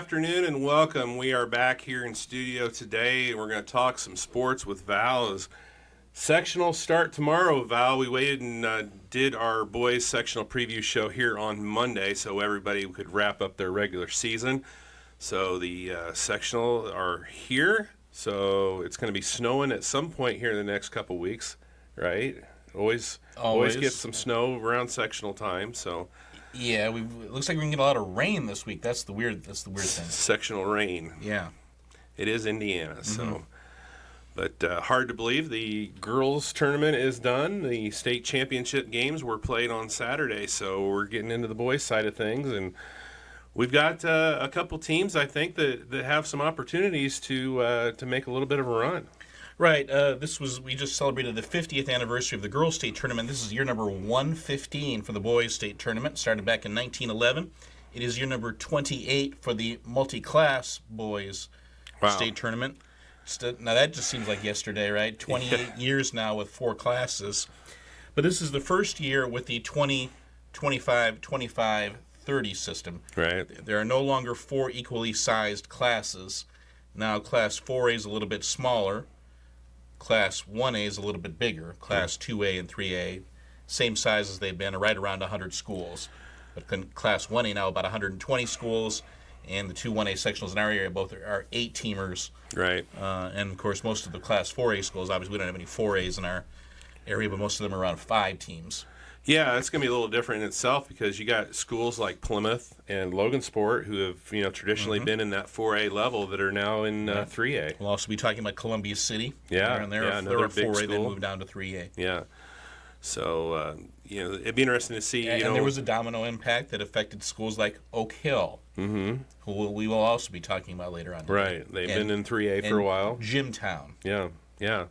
afternoon and welcome. We are back here in studio today. We're going to talk some sports with Val. As sectional start tomorrow, Val. We waited and did our boys sectional preview show here on Monday so everybody could wrap up their regular season. So the sectional are here. So it's going to be snowing at some point here in the next couple weeks, right? Always get some snow around sectional time. So yeah, it looks like we can get a lot of rain this week. That's the weird thing. Sectional rain. Yeah, it is Indiana. So, but hard to believe the girls tournament is done. The state championship games were played on Saturday. So we're getting into the boys side of things and. We've got a couple teams, I think, that have some opportunities to make a little bit of a run. Right. We just celebrated the 50th anniversary of the girls' state tournament. This is year number 115 for the boys' state tournament. Started back in 1911. It is year number 28 for the multi-class boys' state tournament. Now that just seems like yesterday, right? 28 years now with 4 classes. But this is the first year with the 20, 25, 25. 30 system. Right. There are no longer 4 equally sized classes. Now Class 4A is a little bit smaller. Class 1A is a little bit bigger. Class 2A and 3A, same size as they've been, right around 100 schools. But Class 1A now about 120 schools, and the 2 1A sectionals in our area both are 8-teamers. Right. And, of course, most of the Class 4A schools, obviously we don't have any 4As in our area, but most of them are around 5 teams. Yeah, it's going to be a little different in itself because you got schools like Plymouth and Logansport who have traditionally been in that 4A level that are now in 3A. We'll also be talking about Columbia City. Yeah, they're a 4A, then moved down to 3A. Yeah, so it'd be interesting to see. And there was a domino impact that affected schools like Oak Hill, who we will also be talking about later on. Right, they've been in 3A for a while. Jimtown. Yeah.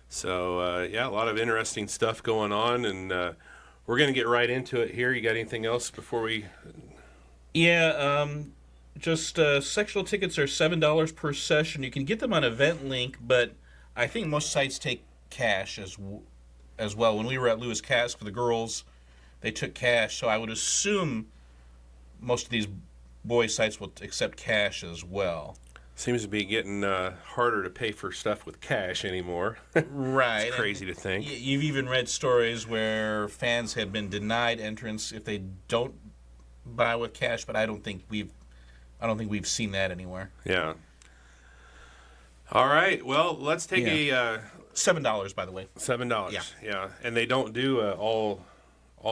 So, a lot of interesting stuff going on, and we're going to get right into it here. You got anything else before we... Yeah, just sectional tickets are $7 per session. You can get them on EventLink, but I think most sites take cash as well. When we were at Lewis Cass for the girls, they took cash, so I would assume most of these boys' sites will accept cash as well. Seems to be getting harder to pay for stuff with cash anymore. Right. It's crazy to think. You've even read stories where fans have been denied entrance if they don't buy with cash, but I don't think we've seen that anywhere. Yeah. All right. Well, let's take a $7, by the way. $7. Yeah. And they don't do all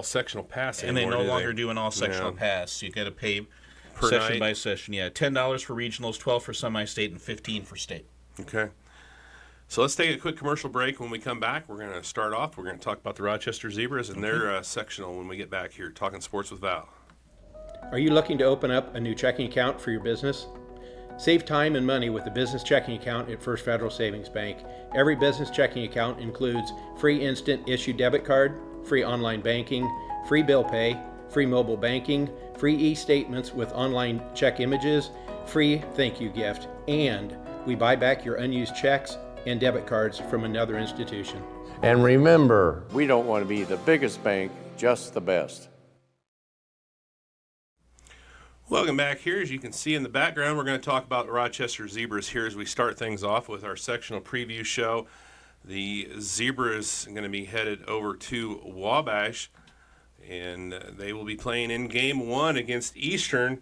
sectional pass anymore. And they no longer do an all sectional pass. You got to pay per session night. By session. Yeah, $10 for regionals, $12 for semi-state, and $15 for state. Okay. So let's take a quick commercial break. When we come back, we're going to start off. We're going to talk about the Rochester Zebras and their sectional when we get back here, talking sports with Val. Are you looking to open up a new checking account for your business? Save time and money with a business checking account at First Federal Savings Bank. Every business checking account includes free instant issue debit card, free online banking, free bill pay, free mobile banking, free e-statements with online check images, free thank you gift, and we buy back your unused checks and debit cards from another institution. And remember, we don't want to be the biggest bank, just the best. Welcome back here. As you can see in the background, we're going to talk about the Rochester Zebras here as we start things off with our sectional preview show. The Zebras are going to be headed over to Wabash, and they will be playing in Game 1 against Eastern.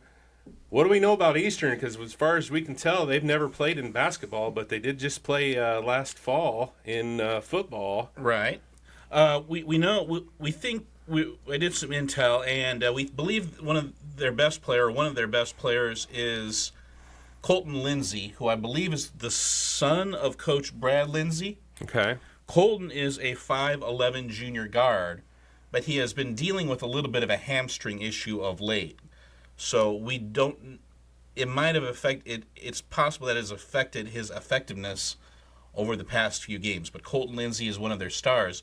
What do we know about Eastern? Because as far as we can tell, they've never played in basketball, but they did just play last fall in football. Right. We know, we think, I did some intel, and we believe one of their best players is Colton Lindsay, who I believe is the son of Coach Brad Lindsay. Okay. Colton is a 5'11 junior guard, but he has been dealing with a little bit of a hamstring issue of late. So it might have it's possible that it has affected his effectiveness over the past few games. But Colton Lindsay is one of their stars.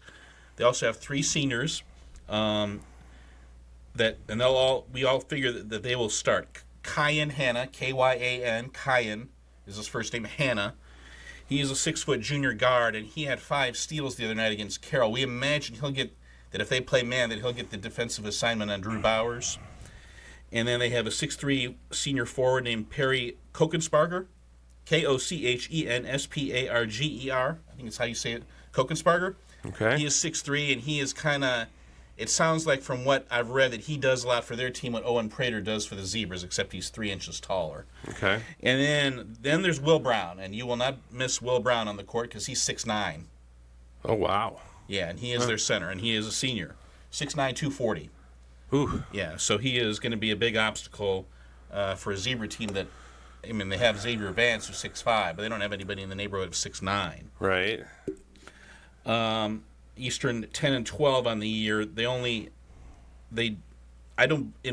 They also have 3 seniors we all figure that they will start. Kyan Hanna, Kyan, Kyan is his first name, Hanna. He is a 6-foot junior guard, and he had 5 steals the other night against Carroll. We imagine that if they play man, that he'll get the defensive assignment on Drew Bowers. And then they have a 6'3" senior forward named Perry Kokensparger, Kochensparger. I think it's how you say it, Kokensparger. Okay. He is 6'3", and he is kind of, it sounds like from what I've read that he does a lot for their team what Owen Prater does for the Zebras, except he's 3 inches taller. Okay. And then there's Will Brown, and you will not miss Will Brown on the court because he's 6'9". Oh, wow. Yeah, and he is their center, and he is a senior, 6'9", 240. Ooh. Yeah, so he is going to be a big obstacle for a Zebra team that, I mean, they have Xavier Vance, who's 6'5", but they don't have anybody in the neighborhood of 6'9". Right. Eastern 10-12 on the year. In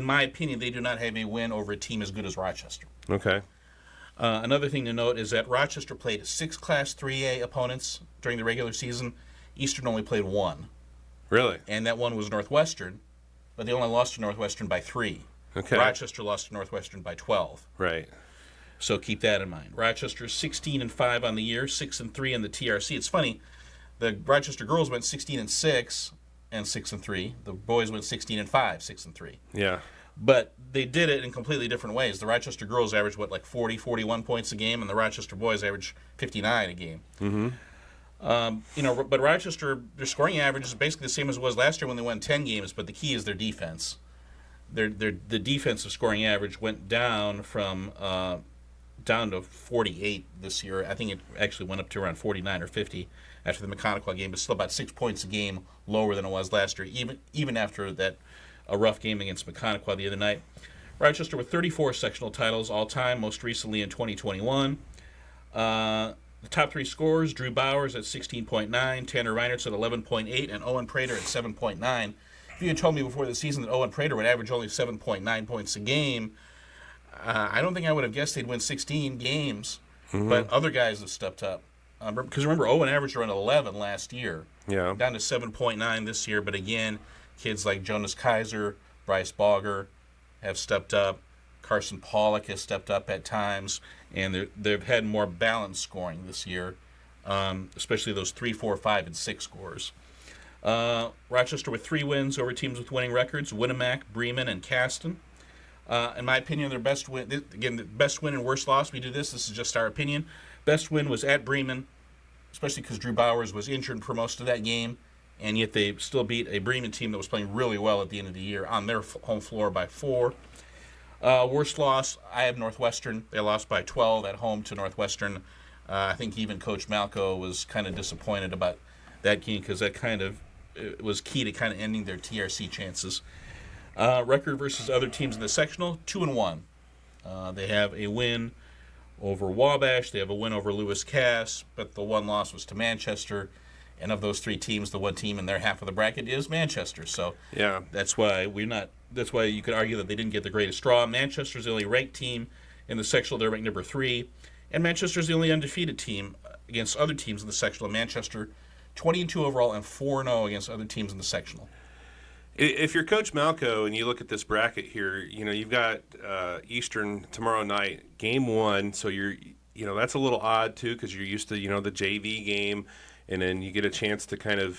my opinion, they do not have a win over a team as good as Rochester. Okay. Another thing to note is that Rochester played 6 Class 3A opponents during the regular season. Eastern only played 1. Really? And that one was Northwestern, but they only lost to Northwestern by 3. Okay. Rochester lost to Northwestern by 12. Right. So keep that in mind. Rochester 16-5 on the year, 6-3 in the TRC. It's funny, the Rochester girls went 16-6 and 6-3. The boys went 16-5, 6-3. Yeah. But they did it in completely different ways. The Rochester girls averaged, 40, 41 points a game, and the Rochester boys averaged 59 a game. Mm-hmm. But Rochester, their scoring average is basically the same as it was last year when they won 10 games, but the key is their defense. The defensive scoring average went down from down to 48 this year. I think it actually went up to around 49 or 50 after the Mechanical game, but still about 6 points a game lower than it was last year, even after a rough game against Mechanical the other night. Rochester with 34 sectional titles all time, most recently in 2021. The top 3 scorers, Drew Bowers at 16.9, Tanner Reinertz at 11.8, and Owen Prater at 7.9. If you had told me before the season that Owen Prater would average only 7.9 points a game, I don't think I would have guessed they'd win 16 games. Mm-hmm. But other guys have stepped up. Because remember, Owen averaged around 11 last year. Yeah. Down to 7.9 this year. But again, kids like Jonas Kaiser, Bryce Bauger have stepped up. Carson Pollock has stepped up at times. And they've had more balanced scoring this year, especially those 3, 4, 5, and 6 scores. Rochester with 3 wins over teams with winning records, Winnemac, Bremen, and Caston. In my opinion, their best win, again, the best win and worst loss, we do this is just our opinion. Best win was at Bremen, especially because Drew Bowers was injured for most of that game, and yet they still beat a Bremen team that was playing really well at the end of the year on their home floor by 4. Worst loss, I have Northwestern. They lost by 12 at home to Northwestern. I think even Coach Malco was kind of disappointed about that game because that kind of it was key to kind of ending their TRC chances. Record versus other teams in the sectional, 2-1. They have a win over Wabash. They have a win over Lewis Cass, but the one loss was to Manchester. And of those 3 teams, the one team in their half of the bracket is Manchester. So yeah, that's why That's why you could argue that they didn't get the greatest draw. Manchester's the only ranked team in the sectional. They're ranked number 3. And Manchester's the only undefeated team against other teams in the sectional. Manchester 20-2 overall and 4-0 against other teams in the sectional. If you're Coach Malco and you look at this bracket here, you've got Eastern tomorrow night, game 1. So that's a little odd too because you're used to the JV game, and then you get a chance to kind of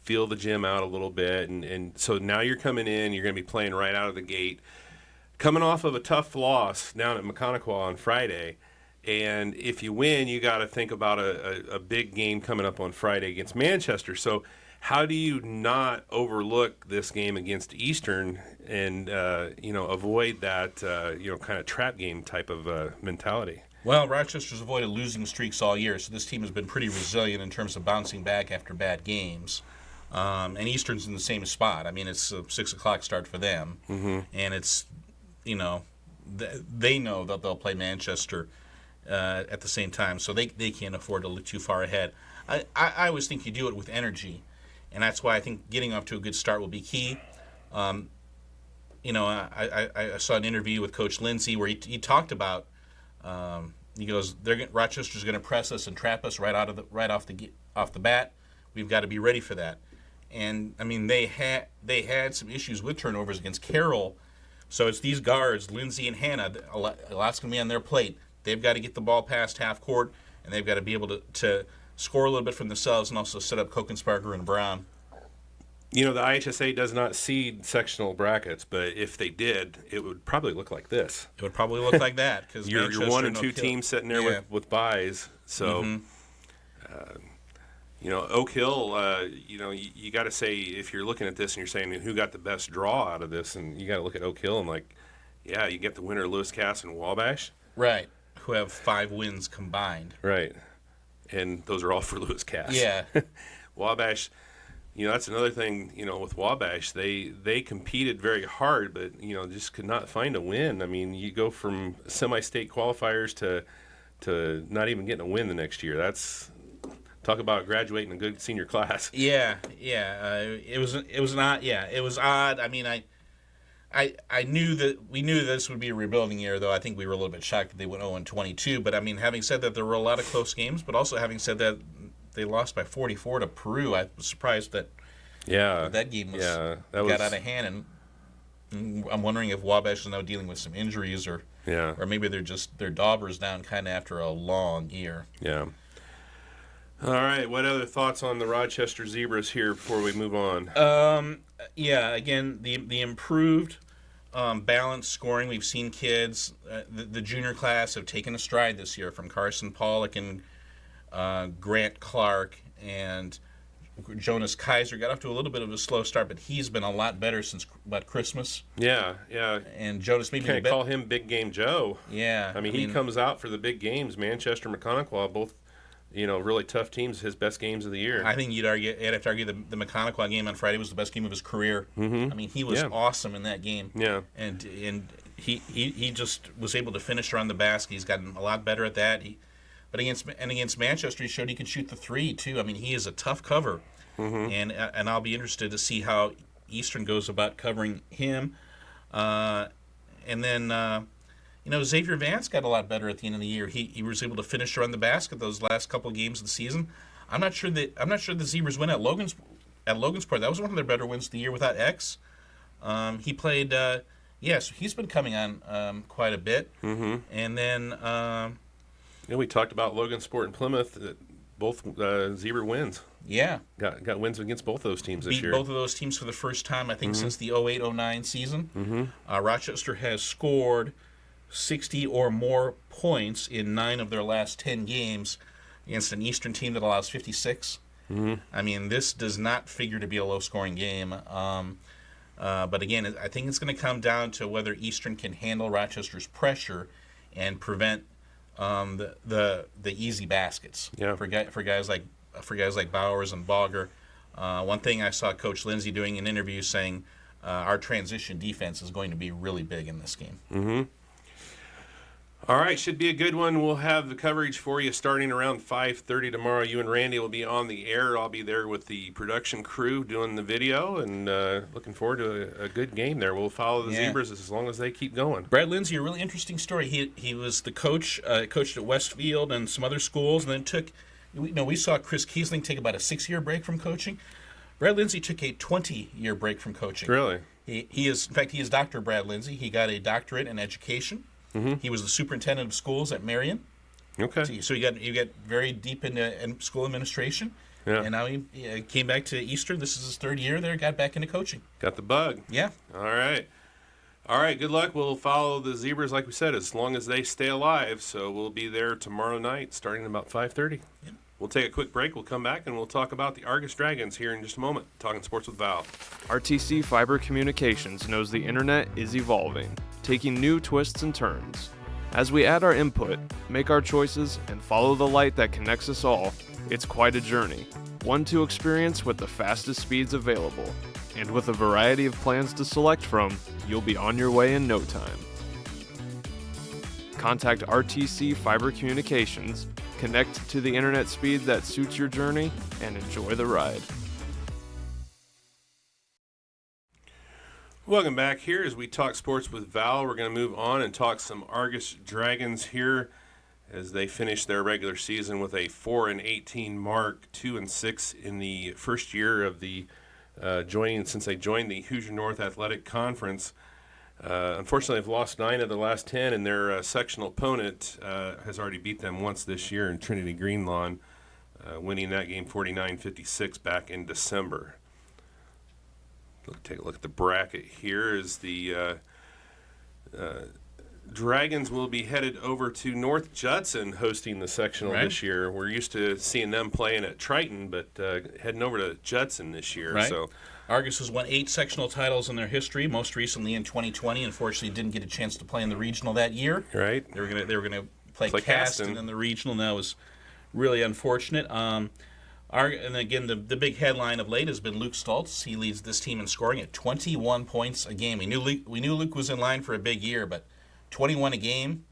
feel the gym out a little bit, and so now you're coming in, you're going to be playing right out of the gate, coming off of a tough loss down at Mechanical on Friday. And if you win, you got to think about a big game coming up on Friday against Manchester. So how do you not overlook this game against Eastern and avoid that kind of trap game type of mentality? Well, Rochester's avoided losing streaks all year, so this team has been pretty resilient in terms of bouncing back after bad games. And Eastern's in the same spot. I mean, it's a 6 o'clock start for them, and it's they know that they'll play Manchester at the same time, so they can't afford to look too far ahead. I always think you do it with energy, and that's why I think getting off to a good start will be key. I saw an interview with Coach Lindsay where he talked about he goes, Rochester's going to press us and trap us right off the bat. We've got to be ready for that. And I mean they had some issues with turnovers against Carroll, so it's these guards, Lindsay and Hannah. A lot's going to be on their plate. They've got to get the ball past half court, and they've got to be able to score a little bit from themselves and also set up Kokensparger and Brown. The IHSA does not seed sectional brackets, but if they did, it would probably look like this. It would probably look like that because Your 1 and 2 teams sitting there with byes. So, Oak Hill, you got to say, if you're looking at this and you're saying who got the best draw out of this, and you got to look at Oak Hill and you get the winner, Lewis Cass and Wabash. Right, who have 5 wins combined. Right, and those are all for Lewis Cass. Yeah. Wabash, that's another thing, with Wabash. They competed very hard, but, just could not find a win. I mean, you go from semi-state qualifiers to not even getting a win the next year. Talk about graduating a good senior class. Yeah. It was odd. I mean, I knew that we knew this would be a rebuilding year, though I think we were a little bit shocked that they went 0-22. But I mean, having said that, there were a lot of close games, but also having said that, they lost by 44 to Peru. I was surprised that that game got out of hand, and I'm wondering if Wabash is now dealing with some injuries, or maybe their daubers down kind of after a long year. Yeah. All right. What other thoughts on the Rochester Zebras here before we move on? Again, the improved balanced scoring. We've seen kids. The junior class have taken a stride this year, from Carson Pollock and Grant Clark, and Jonas Kaiser got off to a little bit of a slow start, but he's been a lot better since about Christmas. Yeah. And Jonas, maybe can't call him Big Game Joe. Yeah. I mean, he comes out for the big games. Manchester, McConaughey, both, really tough teams. His best games of the year. I think you'd have to argue the McConaughey game on Friday was the best game of his career. Mm-hmm. I mean, he was awesome in that game. Yeah. And he just was able to finish around the basket. He's gotten a lot better at that. But against Manchester, he showed he could shoot the 3 too. I mean, he is a tough cover, and I'll be interested to see how Eastern goes about covering him. And then Xavier Vance got a lot better at the end of the year. He was able to finish around the basket those last couple of games of the season. I'm not sure the Zebras win at Logansport. That was one of their better wins of the year without X. He played. So he's been coming on quite a bit, and then. We talked about Logansport and Plymouth, both Zebra wins. Yeah. Got wins against both those teams this year. Beat both of those teams for the first time, I think, since the 08-09 season. Rochester has scored 60 or more points in 9 of their last 10 games against an Eastern team that allows 56. I mean, this does not figure to be a low-scoring game. But again, I think it's going to come down to whether Eastern can handle Rochester's pressure and prevent the easy baskets for guys like Bowers and Bogger. One thing I saw Coach Lindsay doing in interviews saying our transition defense is going to be really big in this game. All right, should be a good one. We'll have the coverage for you starting around 5:30 tomorrow. You and Randy will be on the air. I'll be there with the production crew doing the video, and looking forward to a good game there. We'll follow the Zebras as long as they keep going. Brad Lindsay, a really interesting story. He was the coach, coached at Westfield and some other schools, and then took. We saw Chris Kiesling take about a 6-year break from coaching. Brad Lindsay took a 20-year break from coaching. Really? He is Dr. Brad Lindsay. He got a doctorate in education. He was the superintendent of schools at Marion. Okay. So you get very deep into school administration. Yeah. And now he came back to Eastern. This is his 3rd year there. Got back into coaching. Got the bug. Yeah. All right. Good luck. We'll follow the Zebras, like we said, as long as they stay alive. So we'll be there tomorrow night starting at about 5:30. Yeah. We'll take a quick break. We'll come back, and we'll talk about the Argus Dragons here in just a moment. Talking sports with Val. RTC Fiber Communications knows the internet is evolving, taking new twists and turns. As we add our input, make our choices, and follow the light that connects us all, it's quite a journey, one to experience with the fastest speeds available. And with a variety of plans to select from, you'll be on your way in no time. Contact RTC Fiber Communications, connect to the internet speed that suits your journey, and enjoy the ride. Welcome back here as we talk sports with Val. We're going to move on and talk some Argus Dragons here as they finish their regular season with a 4-18 mark, 2-6 in the first year of the since they joined the Hoosier North Athletic Conference. Unfortunately, they've lost 9 of the last 10, and their sectional opponent has already beat them once this year in Trinity Greenlawn, winning that game 49-56 back in December. take a look at the bracket here. Is the Dragons will be headed over to North Judson hosting the sectional this year. We're used to seeing them playing at Triton, but heading over to Judson this year. Right. So Argus has won 8 sectional titles in their history, most recently in 2020. Unfortunately, didn't get a chance to play in the regional that year. Right. They were gonna play Caston in the regional, and that was really unfortunate. And again, the big headline of late has been Luke Stoltz. He leads this team in scoring at 21 points a game. We knew Luke was in line for a big year, but 21 a game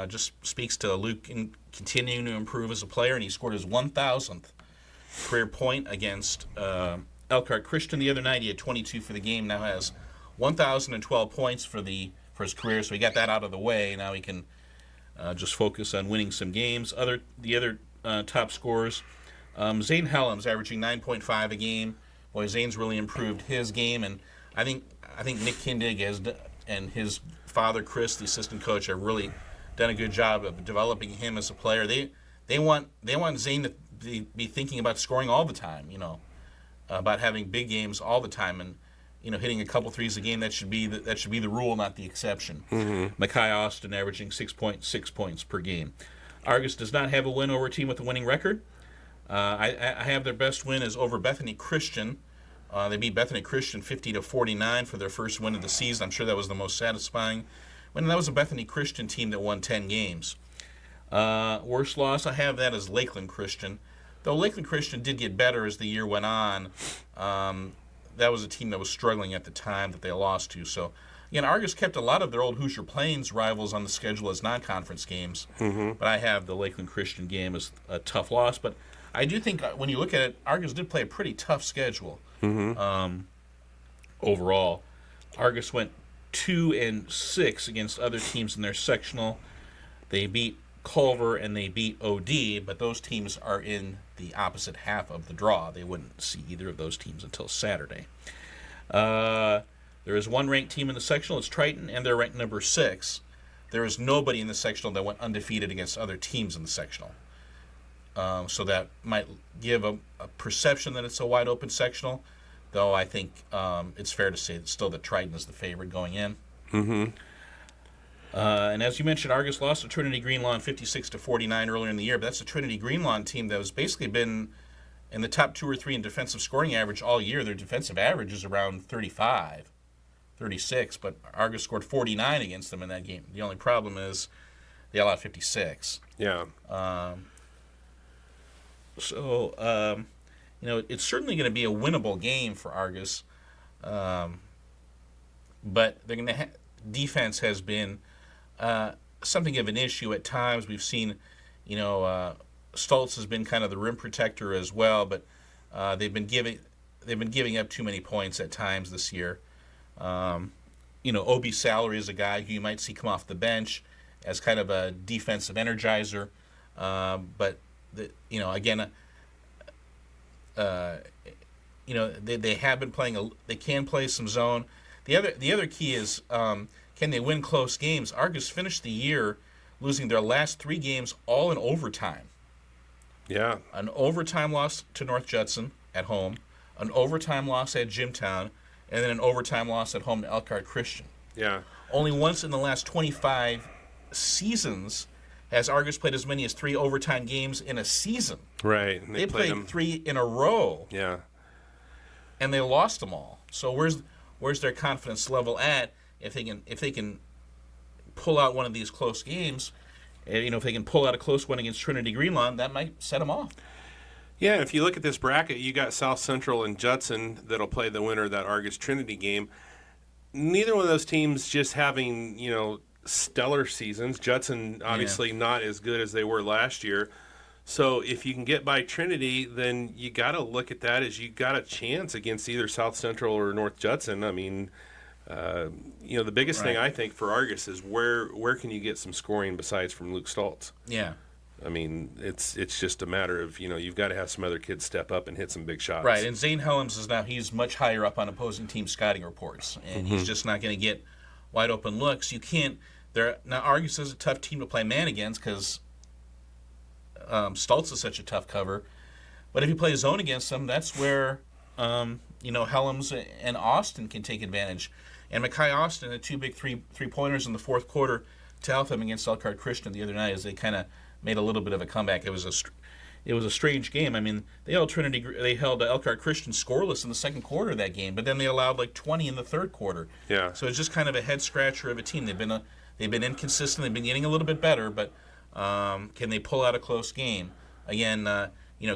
just speaks to Luke continuing to improve as a player, and he scored his 1,000th career point against Elkhart Christian the other night. He had 22 for the game. Now has 1,012 points for his career, so he got that out of the way. Now he can just focus on winning some games. The other top scorers, Zane Helms averaging 9.5 a game. Boy, Zane's really improved his game, and I think Nick Kindig and his father Chris, the assistant coach, have really done a good job of developing him as a player. They want Zane to be thinking about scoring all the time, about having big games all the time, and hitting a couple threes a game. That should be the rule, not the exception. Mackay Austin averaging 6.6 points per game. Argus does not have a win over a team with a winning record. I have their best win is over Bethany Christian. They beat Bethany Christian 50-49 for their first win of the season. I'm sure that was the most satisfying win. That was a Bethany Christian team that won 10 games. Worst loss, I have that as Lakeland Christian. Though Lakeland Christian did get better as the year went on, that was a team that was struggling at the time that they lost to. So, again, Argus kept a lot of their old Hoosier Plains rivals on the schedule as non-conference games. But I have the Lakeland Christian game as a tough loss. But I do think when you look at it, Argus did play a pretty tough schedule. Overall, Argus went 2-6 against other teams in their sectional. They beat Culver and they beat OD, but those teams are in the opposite half of the draw. They wouldn't see either of those teams until Saturday. There is one ranked team in the sectional. It's Triton, and they're ranked number 6. There is nobody in the sectional that went undefeated against other teams in the sectional. So that might give a perception that it's a wide open sectional, though I think it's fair to say that Triton is the favorite going in. And as you mentioned, Argus lost to Trinity Greenlawn 56-49 earlier in the year, but that's a Trinity Greenlawn team that has basically been in the top 2 or 3 in defensive scoring average all year. Their defensive average is around 35, 36, but Argus scored 49 against them in that game. The only problem is they allowed 56. Yeah. So, it's certainly going to be a winnable game for Argus, but they're going to defense has been something of an issue at times. We've seen, Stoltz has been kind of the rim protector as well, but they've been giving up too many points at times this year. Obi Salary is a guy who you might see come off the bench as kind of a defensive energizer, but again, they have been playing. They can play some zone. The other key is can they win close games? Argus finished the year losing their last 3 games all in overtime. Yeah. An overtime loss to North Judson at home, an overtime loss at Jimtown, and then an overtime loss at home to Elkhart Christian. Yeah. Only once in the last 25 seasons has Argus played as many as 3 overtime games in a season. Right. And they played them 3 in a row. Yeah. And they lost them all. So where's their confidence level at if they can pull out one of these close games? If they can pull out a close one against Trinity Greenlawn, that might set them off. Yeah, if you look at this bracket, you got South Central and Judson that'll play the winner of that Argus Trinity game. Neither one of those teams just having, stellar seasons. Judson obviously not as good as they were last year. So if you can get by Trinity, then you got to look at that as you got a chance against either South Central or North Judson. I mean, the biggest thing I think for Argus is where can you get some scoring besides from Luke Stoltz? Yeah. I mean, it's just a matter of, you've got to have some other kids step up and hit some big shots. Right, and Zane Helms he's much higher up on opposing team scouting reports, and he's just not going to get wide open looks. You can't. Now Argus is a tough team to play man against because Stoltz is such a tough cover. But if you play zone against them, that's where Helms and Austin can take advantage. And Mackay Austin had two big three-pointers in the fourth quarter to help them against Elkhart Christian the other night as they kind of made a little bit of a comeback. It was a strange game. I mean, they held Elkhart Christian scoreless in the second quarter of that game, but then they allowed like 20 in the third quarter. Yeah. So it's just kind of a head scratcher of a team. They've been inconsistent. They've been getting a little bit better, but can they pull out a close game? Again,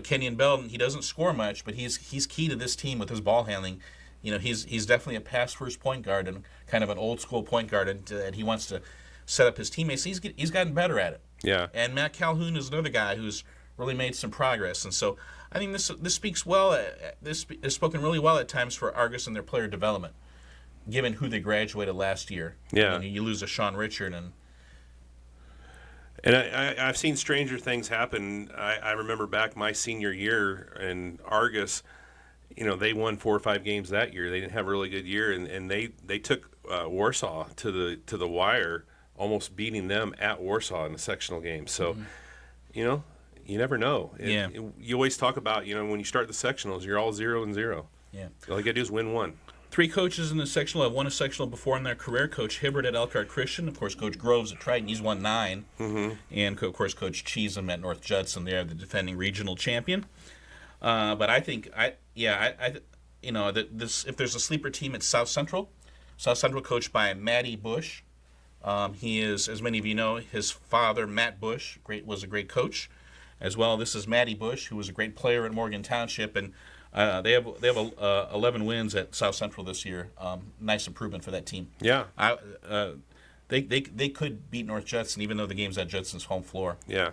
Kenyon Belden, he doesn't score much, but he's key to this team with his ball handling. He's definitely a pass-first point guard and kind of an old-school point guard, and he wants to set up his teammates. He's gotten better at it. Yeah. And Matt Calhoun is another guy who's really made some progress, and so I think this speaks well. This is spoken really well at times for Argus and their player development, given who they graduated last year. Yeah. You lose a Sean Richard And I've seen stranger things happen. I remember back my senior year in Argus, they won 4 or 5 games that year. They didn't have a really good year, and they took Warsaw to the wire, almost beating them at Warsaw in the sectional game. So, you never know. You always talk about, when you start the sectionals, you're all 0-0. Yeah. All you got to do is win one. 3 coaches in the sectional have won a sectional before in their career. Coach Hibbert at Elkhart Christian, of course, Coach Groves at Triton, he's won 9. Mm-hmm. And, of course, Coach Cheesem at North Judson, they're the defending regional champion. But I think, if there's a sleeper team, it's South Central. South Central coached by Matty Bush. He is, as many of you know, his father, Matt Bush, was a great coach. As well, this is Matty Bush, who was a great player at Morgan Township, and they have 11 wins at South Central this year. Nice improvement for that team. Yeah. They could beat North Judson, even though the game's at Judson's home floor. Yeah.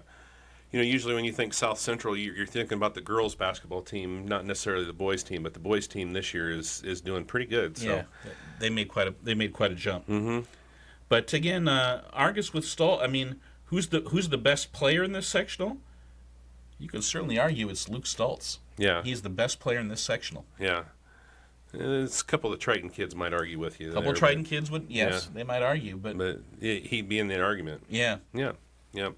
Usually when you think South Central, you're thinking about the girls' basketball team, not necessarily the boys' team, but the boys' team this year is doing pretty good. So. Yeah, they made quite a jump. Mm-hmm. But again, Argus with Stoll. I mean, who's the best player in this sectional? You could certainly argue it's Luke Stoltz. Yeah. He's the best player in this sectional. Yeah. It's a couple of the Triton kids might argue with you. A couple of Triton kids would, yes, they might argue. But he'd be in that argument. Yeah. Yeah. Yeah.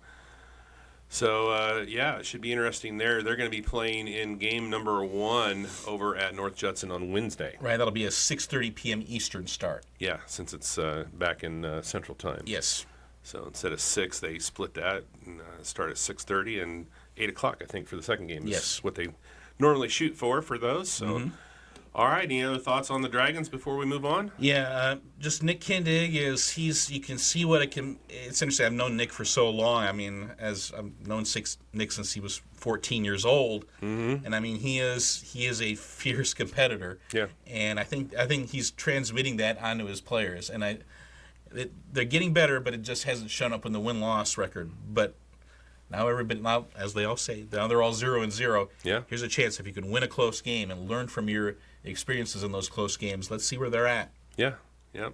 So, it should be interesting there. They're going to be playing in game number 1 over at North Judson on Wednesday. Right, that'll be a 6:30 p.m. Eastern start. Yeah, since it's back in Central Time. Yes. So instead of 6, they split that and start at 6:30 and 8 o'clock, I think, for the second game. Yes. Is what they normally shoot for those. So, All right. Any other thoughts on the Dragons before we move on? Yeah, just Nick Kindig you can see what it can. It's interesting. I've known Nick for so long. I mean, as I've known Nick since he was 14 years old, and I mean he is a fierce competitor. Yeah. And I think he's transmitting that onto his players, and they're getting better, but it just hasn't shown up in the win-loss record. But now as they all say, now they're all 0-0. Yeah. Here's a chance if you can win a close game and learn from your experiences in those close games. Let's see where they're at. Yeah. Yep.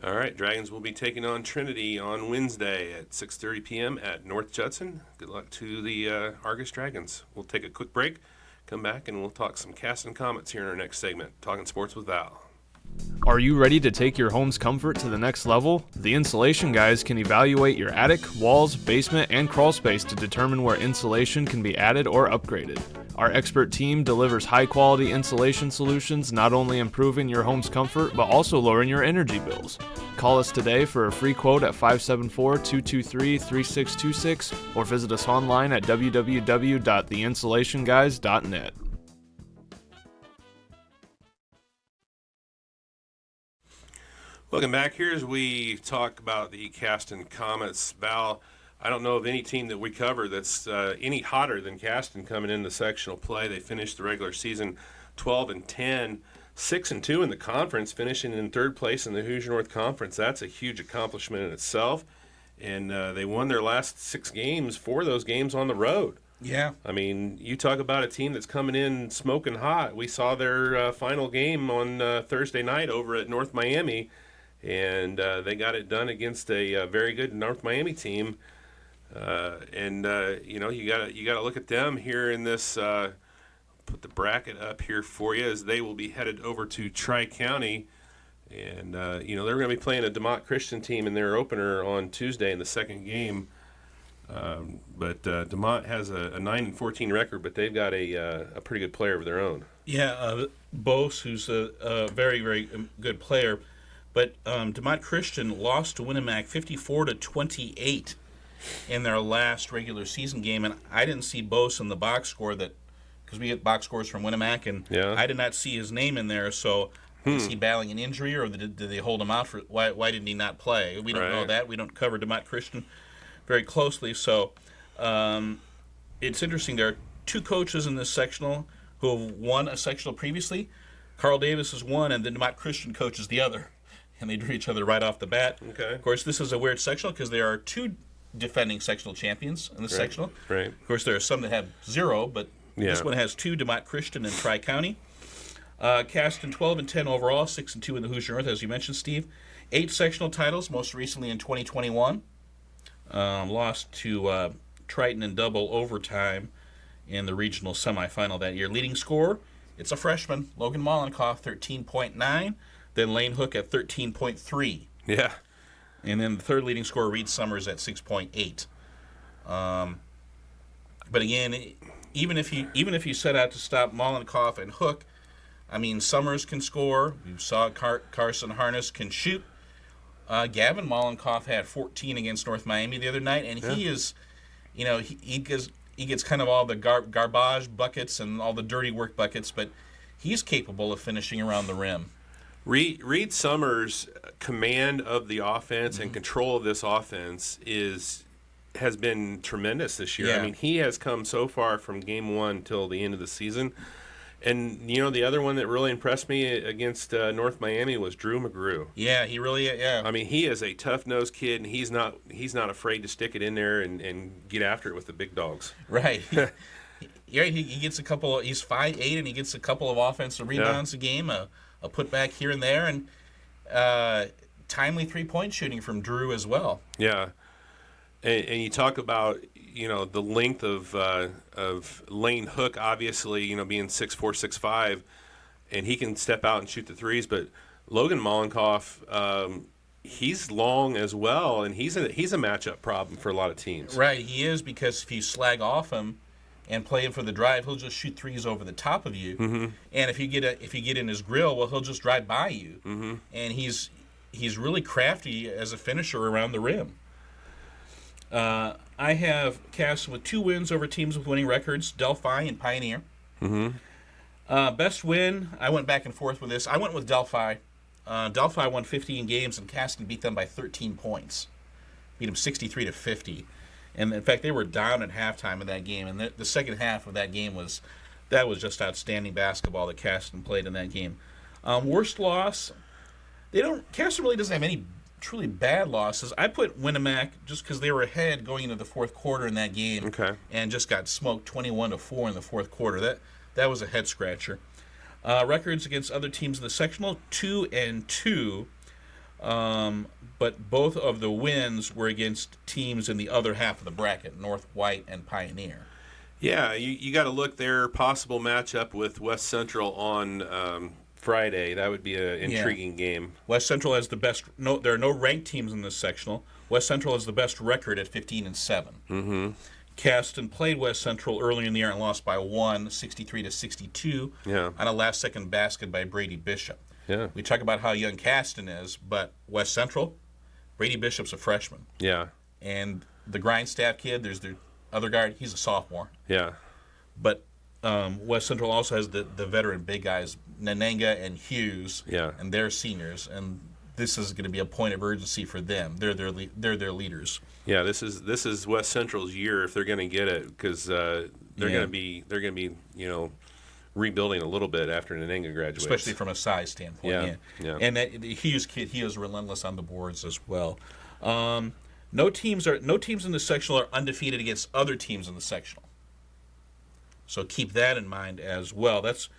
All right. Dragons will be taking on Trinity on Wednesday at 6:30 p.m. at North Judson. Good luck to the Argus Dragons. We'll take a quick break, come back, and we'll talk some Cast and Comets here in our next segment, Talking Sports with Val. Are you ready to take your home's comfort to the next level? The Insulation Guys can evaluate your attic, walls, basement, and crawl space to determine where insulation can be added or upgraded. Our expert team delivers high-quality insulation solutions, not only improving your home's comfort, but also lowering your energy bills. Call us today for a free quote at 574-223-3626 or visit us online at www.theinsulationguys.net. Welcome back here as we talk about the Caston Comets. Val, I don't know of any team that we cover that's any hotter than Caston coming into sectional play. They finished the regular season 12-10, 6-2 in the conference, finishing in third place in the Hoosier North Conference. That's a huge accomplishment in itself. And they won their last 6 games, 4 of those games on the road. Yeah. I mean, you talk about a team that's coming in smoking hot. We saw their final game on Thursday night over at North Miami. And they got it done against a very good North Miami team, you got to look at them here in this. Put the bracket up here for you as they will be headed over to Tri-County, and they're going to be playing a DeMott Christian team in their opener on Tuesday in the second game. But But DeMont has a 9-14 record, but they've got a pretty good player of their own. Yeah, Bose, who's a very, very good player. But DeMont Christian lost to Winnemac 54-28 in their last regular season game. And I didn't see Bose in the box score because we get box scores from Winnemac, and I did not see his name in there. So is he battling an injury, or did they hold him out for why didn't he not play? We don't know that. We don't cover DeMont Christian very closely. So it's interesting. There are two coaches in this sectional who have won a sectional previously. Carl Davis is one, and the DeMont Christian coach is the other. And they drew each other right off the bat. Okay. Of course, this is a weird sectional because there are two defending sectional champions in the sectional. Right. Of course, there are some that have 0, but this one has 2, DeMont Christian and Tri-County. Caston 12-10 overall, 6-2 in the Hoosier North, as you mentioned, Steve. 8 sectional titles, most recently in 2021. Lost to Triton in double overtime in the regional semifinal that year. Leading scorer, it's a freshman, Logan Mollenkoff, 13.9. Then Lane Hook at 13.3. Yeah. And then the third leading scorer, Reed Summers, at 6.8. But again, even if you set out to stop Mollenkoff and Hook, I mean, Summers can score. You saw Carson Harness can shoot. Gavin Mollenkoff had 14 against North Miami the other night, and he is, he gets kind of all the garbage buckets and all the dirty work buckets, but he's capable of finishing around the rim. Reed Summers' command of the offense and control of this offense has been tremendous this year. Yeah. I mean, he has come so far from game 1 till the end of the season. And, the other one that really impressed me against North Miami was Drew McGrew. Yeah, he really, I mean, he is a tough-nosed kid, and he's not afraid to stick it in there and get after it with the big dogs. Right. He gets a couple. He's 5'8", and he gets a couple of offensive rebounds a game, a putback here and there, and timely 3-point shooting from Drew as well. Yeah, and you talk about the length of Lane Hook, obviously being 6'4", 6'5", and he can step out and shoot the threes. But Logan Mollenkoff, he's long as well, and he's a matchup problem for a lot of teams. Right, he is, because if you slag off him and play him for the drive, he'll just shoot threes over the top of you. Mm-hmm. And if you get in his grill, well, he'll just drive by you. Mm-hmm. And he's really crafty as a finisher around the rim. I have Caston with 2 wins over teams with winning records, Delphi and Pioneer. Mm-hmm. Best win, I went back and forth with this. I went with Delphi. Delphi won 15 games, and Caston beat them by 13 points. Beat them 63-50. And, in fact, they were down at halftime in that game. And the second half of that game was just outstanding basketball that Caston played in that game. Worst loss, Caston really doesn't have any truly bad losses. I put Winnemac just because they were ahead going into the fourth quarter in that game. Okay. And just got smoked 21-4 in the fourth quarter. That was a head-scratcher. Records against other teams in the sectional, 2-2. But both of the wins were against teams in the other half of the bracket, North White and Pioneer. Yeah, you got to look their possible matchup with West Central on Friday. That would be an intriguing game. West Central has the best. There are no ranked teams in this sectional. West Central has the best record at 15-7. Mm-hmm. Caston played West Central earlier in the year and lost by 1, 63-62. Yeah. On a last-second basket by Brady Bishop. Yeah. We talk about how young Caston is, but West Central, Brady Bishop's a freshman. Yeah. And the Grindstaff kid, there's the other guard, he's a sophomore. Yeah. But West Central also has the veteran big guys, Nananga and Hughes. Yeah. And they're seniors, and this is going to be a point of urgency for them. They're their leaders. Yeah, this is West Central's year if they're going to get it, because they're going to be rebuilding a little bit after Nananga graduates, especially from a size standpoint. Yeah. And the Hughes kid, he is relentless on the boards as well. No teams in the sectional are undefeated against other teams in the sectional. So keep that in mind as well. That's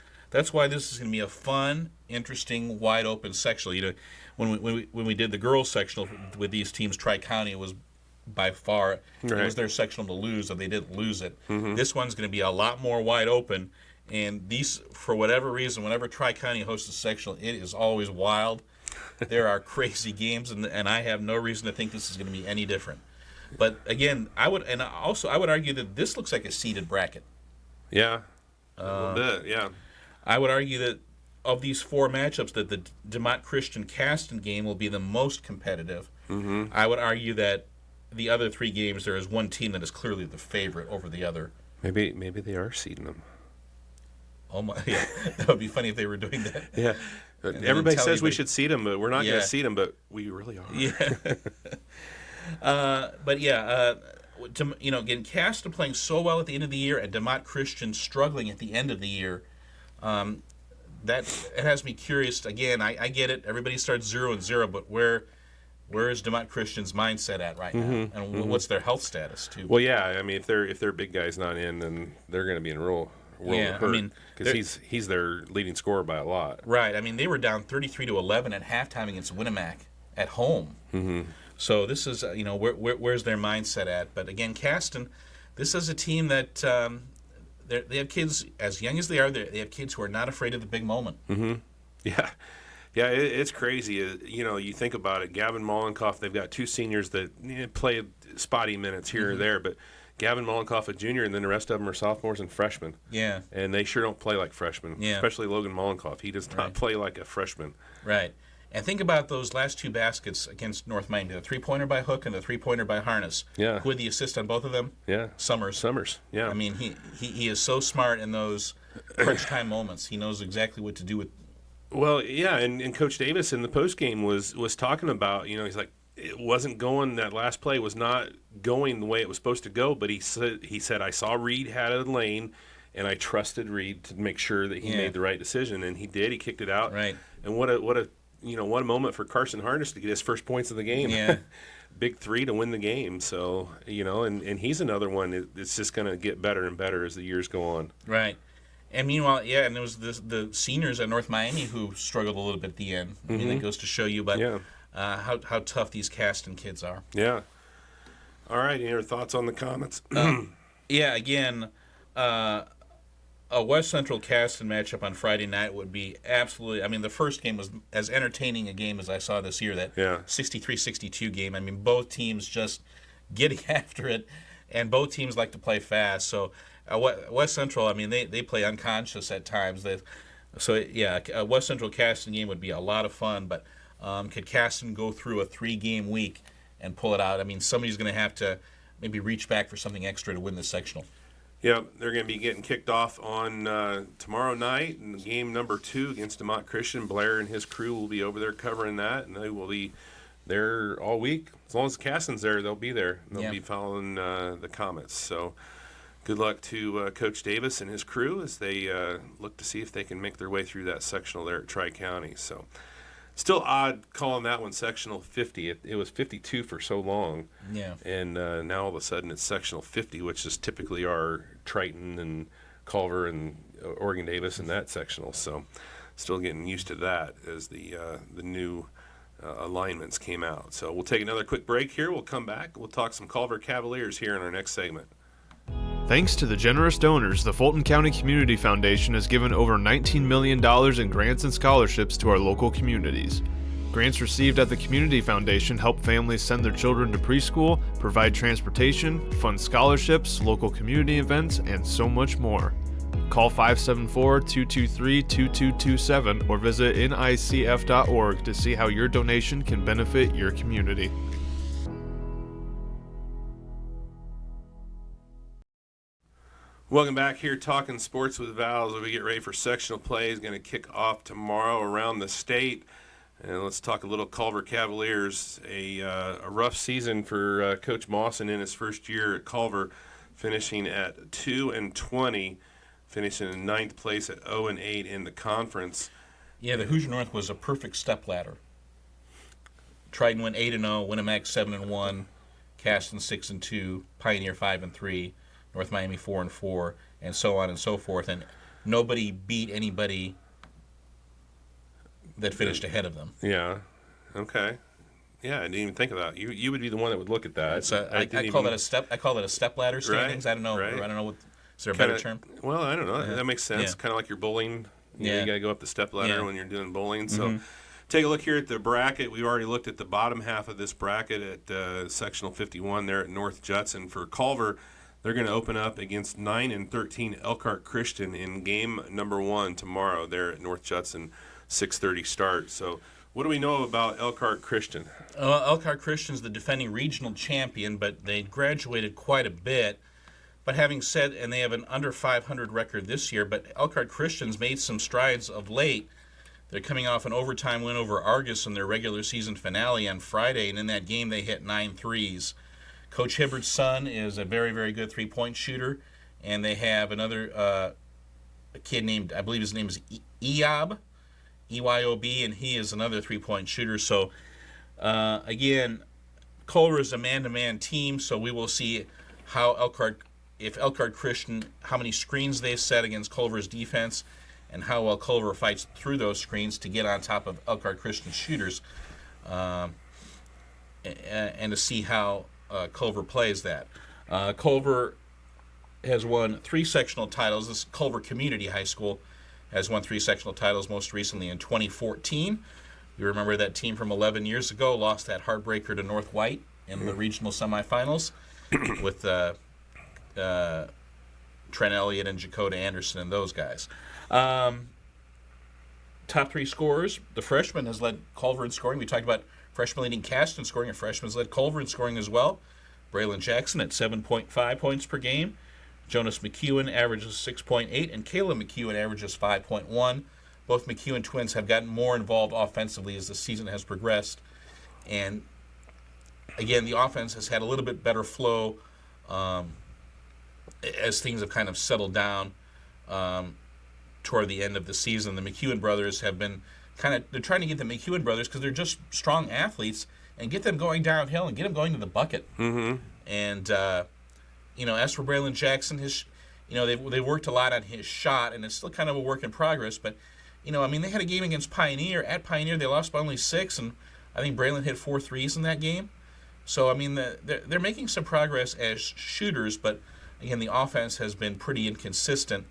why this is going to be a fun, interesting, wide open sectional. When we did the girls sectional with these teams, Tri-County was by far it was their sectional to lose, and they didn't lose it. Mm-hmm. This one's going to be a lot more wide open. And these, for whatever reason, whenever Tri-County hosts a sectional, it is always wild. There are crazy games, and I have no reason to think this is going to be any different. But again, I would argue that this looks like a seeded bracket. Yeah, a little bit. Yeah, I would argue that of these four matchups, that the DeMott Christian Caston game will be the most competitive. Mm-hmm. I would argue that the other three games, there is one team that is clearly the favorite over the other. Maybe they are seeding them. Oh my! Yeah, that would be funny if they were doing that. Yeah, everybody says we should seed them, but we're not going to seed them. But we really are. Yeah. Again, Caston playing so well at the end of the year, and DeMott Christian struggling at the end of the year. That it has me curious. Again, I get it. Everybody starts 0-0, but where is DeMott Christian's mindset at right now, and what's their health status too? Well, yeah. I mean, if their big guy's not in, then they're going to be in world hurt. I mean, because he's their leading scorer by a lot. Right. I mean, they were down 33-11 at halftime against Winnemac at home. Mm-hmm. So this is where's their mindset at? But again, Caston, this is a team that they have kids as young as they are. They have kids who are not afraid of the big moment. Mm-hmm. Yeah. Yeah, it's crazy. You think about it. Gavin Mollenkoff, they've got two seniors that play spotty minutes here or there, but Gavin Mollenkoff, a junior, and then the rest of them are sophomores and freshmen. Yeah. And they sure don't play like freshmen, especially Logan Mollenkoff. He does not play like a freshman. Right. And think about those last two baskets against North Miami, the three-pointer by Hook and the three-pointer by Harness. Yeah. Who had the assist on both of them? Yeah. Summers, yeah. I mean, he is so smart in those crunch time moments. He knows exactly what to do with. Well, yeah, and Coach Davis in the postgame was talking about, he's like, it wasn't going, that last play was not going the way it was supposed to go, but he said I saw Reed had a lane, and I trusted Reed to make sure that he made the right decision, and he did. He kicked it out. Right. And what a moment for Carson Harness to get his first points of the game. Yeah. Big three to win the game. So, and he's another one. It's just going to get better and better as the years go on. Right. And meanwhile, and there was the seniors at North Miami who struggled a little bit at the end. I mean, that goes to show you how tough these Caston kids are. Yeah. All right. Any other thoughts on the comments? Again, a West Central Caston matchup on Friday night would be absolutely. I mean, the first game was as entertaining a game as I saw this year. That 63-62 game. I mean, both teams just getting after it, and both teams like to play fast. So West Central, I mean, they play unconscious at times. A West Central Caston game would be a lot of fun. But could Caston go through a 3-game week and pull it out? I mean, somebody's going to have to maybe reach back for something extra to win this sectional. Yeah, they're going to be getting kicked off on tomorrow night in game number 2 against DeMott Christian. Blair and his crew will be over there covering that, and they will be there all week. As long as Caston's there, they'll be there. And they'll be following the Comets. So good luck to Coach Davis and his crew as they look to see if they can make their way through that sectional there at Tri-County. So still odd calling that one sectional 50. It was 52 for so long. Yeah. And now all of a sudden it's sectional 50, which is typically our Triton and Culver and Oregon Davis and that sectional. So still getting used to that as the new alignments came out. So we'll take another quick break here. We'll come back. We'll talk some Culver Cavaliers here in our next segment. Thanks to the generous donors, the Fulton County Community Foundation has given over $19 million in grants and scholarships to our local communities. Grants received at the Community Foundation help families send their children to preschool, provide transportation, fund scholarships, local community events, and so much more. Call 574-223-2227 or visit nicf.org to see how your donation can benefit your community. Welcome back here, talking sports with Val as we get ready for sectional play. Is going to kick off tomorrow around the state. And let's talk a little Culver Cavaliers. A rough season for Coach Mawson in his first year at Culver, finishing at 2-20, finishing in 9th place at 0-8 in the conference. Yeah, the Hoosier North was a perfect stepladder. Triton went 8-0, Winnemac 7-1, Caston 6-2, Pioneer 5-3. North Miami 4-4, and so on and so forth, and nobody beat anybody that finished ahead of them. Yeah. Okay. Yeah, I didn't even think of that. You would be the one that would look at that. I call that a step. I call it a stepladder standings. Right, I don't know. right. I don't know what. Is there a better term? Well, I don't know. That makes sense. Yeah. Kind of like your bowling. You got to go up the stepladder when you're doing bowling. So, take a look here at the bracket. We've already looked at the bottom half of this bracket at Sectional 51 there at North Judson. For Culver, they're going to open up against 9 and 13 Elkhart Christian in game number 1 tomorrow there at North Judson, 6:30 start. So what do we know about Elkhart Christian? Elkhart Christian's the defending regional champion, but they graduated quite a bit. But having said, and they have an under 500 record this year, but Elkhart Christian's made some strides of late. They're coming off an overtime win over Argus in their regular season finale on Friday, and in that game they hit 9 threes. Coach Hibbard's son is a very, very good three-point shooter, and they have another a kid named, I believe his name is Eyob, E-Y-O-B, and he is another three-point shooter. So, again, Culver is a man-to-man team, so we will see how Elkhart Christian, how many screens they set against Culver's defense, and how well Culver fights through those screens to get on top of Elkhart Christian shooters, and to see how Culver plays that. Culver has won 3 sectional titles. This Culver Community High School has won 3 sectional titles, most recently in 2014. You remember that team from 11 years ago lost that heartbreaker to North White in the regional semifinals with Trent Elliott and Jakota Anderson and those guys. Top 3 scorers. The freshman has led Culver in scoring. We talked about freshman leading Cast in scoring. A freshman's led Culver in scoring as well. Braylon Jackson at 7.5 points per game. Jonas McEwen averages 6.8, and Caleb McEwen averages 5.1. Both McEwen twins have gotten more involved offensively as the season has progressed. And, again, the offense has had a little bit better flow as things have kind of settled down toward the end of the season. The McEwen brothers have been they're trying to get the McEwen brothers, because they're just strong athletes, and get them going downhill and get them going to the bucket. Mm-hmm. And, as for Braylon Jackson, they worked a lot on his shot, and it's still kind of a work in progress. But, they had a game against Pioneer. At Pioneer, they lost by only 6, and I think Braylon hit 4 threes in that game. So, they're making some progress as shooters, but, again, the offense has been pretty inconsistent.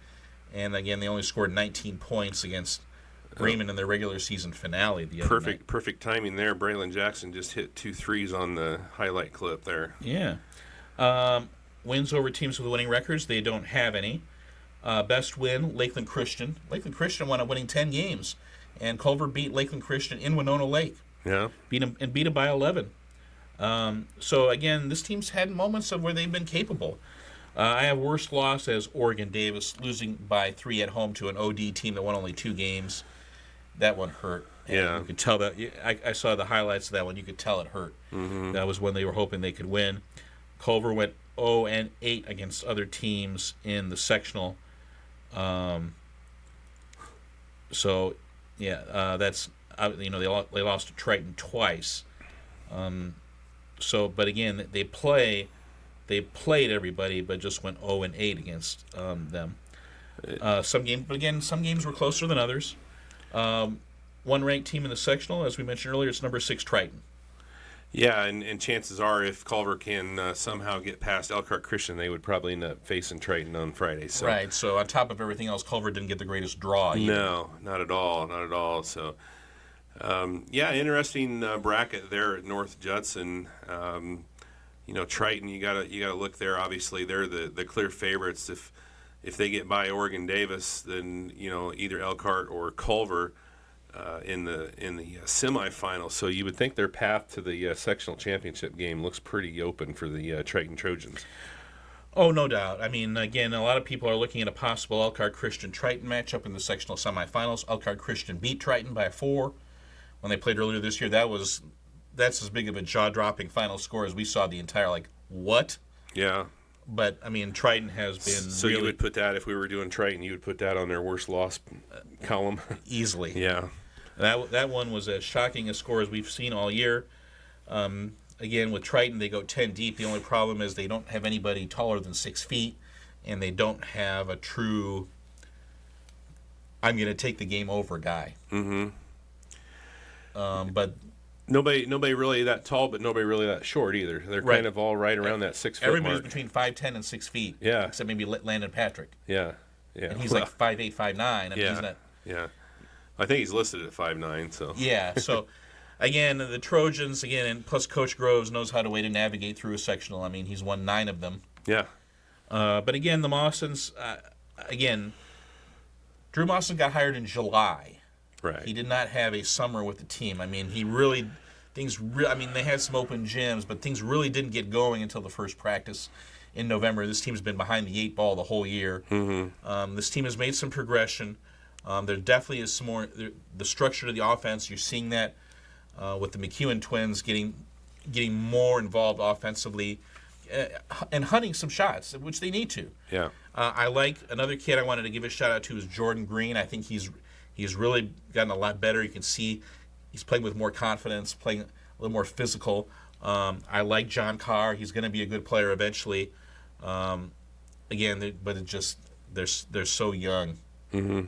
And, again, they only scored 19 points against Raymond in their regular season finale the other night. Perfect timing there. Braylon Jackson just hit 2 threes on the highlight clip there. Yeah. Wins over teams with winning records, they don't have any. Best win, Lakeland Christian. Lakeland Christian won winning 10 games, and Culver beat Lakeland Christian in Winona Lake. Yeah. Beat them by 11. So, again, this team's had moments of where they've been capable. I have worst loss as Oregon Davis, losing by 3 at home to an OD team that won only 2 games. That one hurt. Yeah. You could tell that. I saw the highlights of that one. You could tell it hurt. Mm-hmm. That was when they were hoping they could win. Culver went 0-8 against other teams in the sectional. That's they lost to Triton twice. But again, they played everybody, but just went 0-8 against them. Some games were closer than others. One ranked team in the sectional, as we mentioned earlier, it's number 6 Triton. Yeah, and chances are, if Culver can somehow get past Elkhart Christian, they would probably end up facing Triton on Friday. So. Right, so on top of everything else, Culver didn't get the greatest draw either. No, not at all. So, interesting bracket there at North Judson. Triton, you gotta look there. Obviously, they're the clear favorites. If they get by Oregon Davis, then either Elkhart or Culver in the semifinal. So you would think their path to the sectional championship game looks pretty open for the Triton Trojans. Oh, no doubt. Again, a lot of people are looking at a possible Elkhart Christian Triton matchup in the sectional semifinals. Elkhart Christian beat Triton by 4 when they played earlier this year. That's as big of a jaw-dropping final score as we saw the entire, what? Yeah. But, Triton has been So really... you would put that, if we were doing Triton, you would put that on their worst loss column? Easily. Yeah. That one was as shocking a score as we've seen all year. Again, with Triton, they go 10 deep. The only problem is they don't have anybody taller than 6 feet, and they don't have a true, I'm going to take the game over guy. Mm-hmm. But nobody really that tall, but nobody really that short either. They're right. kind of all right around that 6 foot Everybody's mark. between 5'10" and 6 feet. Yeah. Except maybe Landon Patrick. Yeah. And he's 5'8", 5'9". Yeah. He's not. Yeah. I think he's listed at 5'9", so. Yeah, so again, the Trojans, again, and plus Coach Groves knows how to navigate through a sectional. I mean, he's won 9 of them. Yeah. But again, the Mawsons, again, Drew Mawson got hired in July. Right. He did not have a summer with the team. I mean, they had some open gyms, but things really didn't get going until the first practice in November. This team's been behind the 8 ball the whole year. Mm-hmm. This team has made some progression. There definitely is some more, the structure to the offense. You're seeing that with the McEwen twins getting more involved offensively and hunting some shots, which they need to. Yeah. I like another kid I wanted to give a shout out to is Jordan Green. I think he's really gotten a lot better. You can see he's playing with more confidence, playing a little more physical. I like John Carr. He's going to be a good player eventually. Again, but they're so young. Mm-hmm.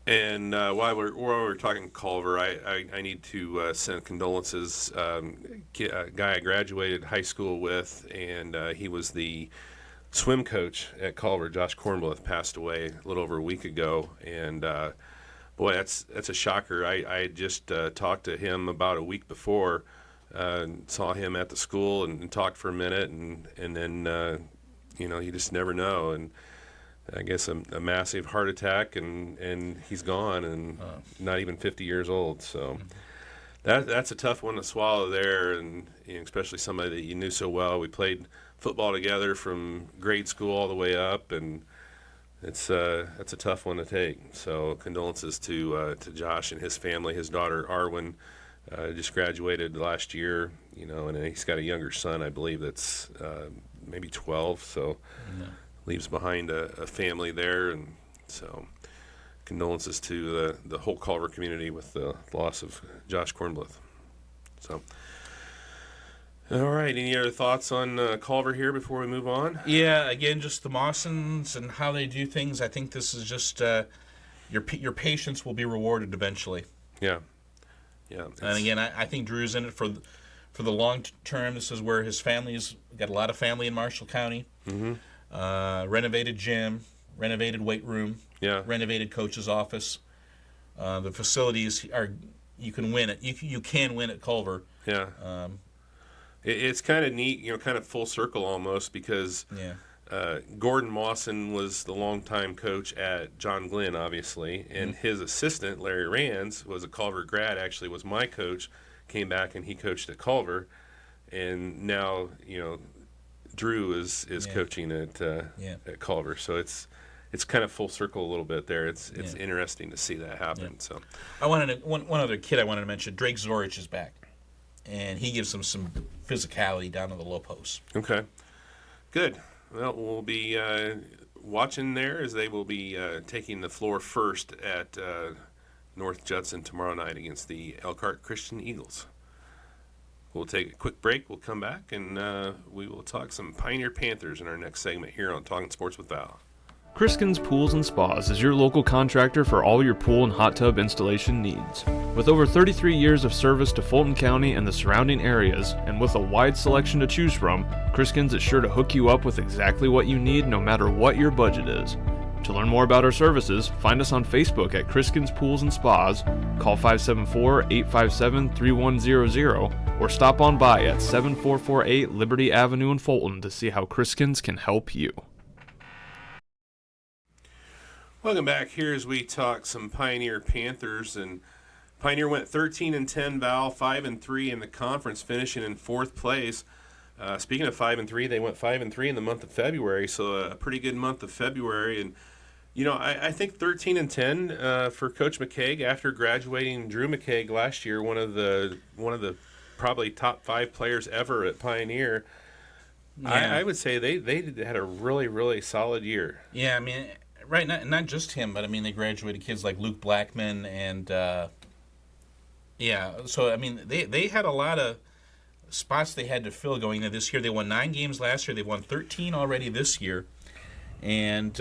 And while we're talking Culver, I need to send condolences. A guy I graduated high school with, and he was the swim coach at Culver. Josh Kornbluth passed away a little over a week ago, and boy, that's a shocker. I just talked to him about a week before, saw him at the school and talked for a minute, and then you just never know. And I guess a massive heart attack, and he's gone, and not even 50 years old. So that's a tough one to swallow there, and especially somebody that you knew so well. We played football together from grade school all the way up, and that's a tough one to take. So condolences to Josh and his family. His daughter Arwen just graduated last year, and he's got a younger son, I believe, that's maybe 12. So. Yeah. Leaves behind a family there, and so condolences to the whole Culver community with the loss of Josh Kornbluth. So, all right, any other thoughts on Culver here before we move on? Yeah, again, just the Mawsons and how they do things. I think this is just your patience will be rewarded eventually. Yeah. And again, I think Drew's in it for the long term. This is where his family's got a lot of family in Marshall County. Mm-hmm. Renovated gym, renovated weight room, renovated coach's office. The facilities you can win it. You can win at Culver. Yeah. It's kind of neat, kind of full circle almost, because Gordon Mawson was the longtime coach at John Glenn, obviously, and his assistant Larry Rands was a Culver grad. Actually, was my coach. Came back and he coached at Culver, and now Drew is coaching at Culver, so it's kind of full circle a little bit there. It's interesting to see that happen. Yeah. So, one other kid I wanted to mention. Drake Zorich is back, and he gives them some physicality down in the low post. Okay, good. Well, we'll be watching there as they will be taking the floor first at North Judson tomorrow night against the Elkhart Christian Eagles. We'll take a quick break. We'll come back, and we will talk some Pioneer Panthers in our next segment here on Talking Sports with Val. Criskin's Pools and Spas is your local contractor for all your pool and hot tub installation needs. With over 33 years of service to Fulton County and the surrounding areas, and with a wide selection to choose from, Criskin's is sure to hook you up with exactly what you need no matter what your budget is. To learn more about our services, find us on Facebook at Criskin's Pools and Spas, call 574-857-3100, or stop on by at 7448 Liberty Avenue in Fulton to see how Criskin's can help you. Welcome back here as we talk some Pioneer Panthers, and Pioneer went 13-10, Val, 5-3 in the conference, finishing in 4th place. Speaking of 5-3, they went 5-3 in the month of February, so a pretty good month of February. And I think 13-10 for Coach McCaig after graduating Drew McCaig last year, one of the probably top 5 players ever at Pioneer. Yeah. I would say they had a really, really solid year. Yeah, I mean, right, not just him, but I mean they graduated kids like Luke Blackman and so I mean they had a lot of spots they had to fill going into this year. They won 9 games last year. They won 13 already this year, and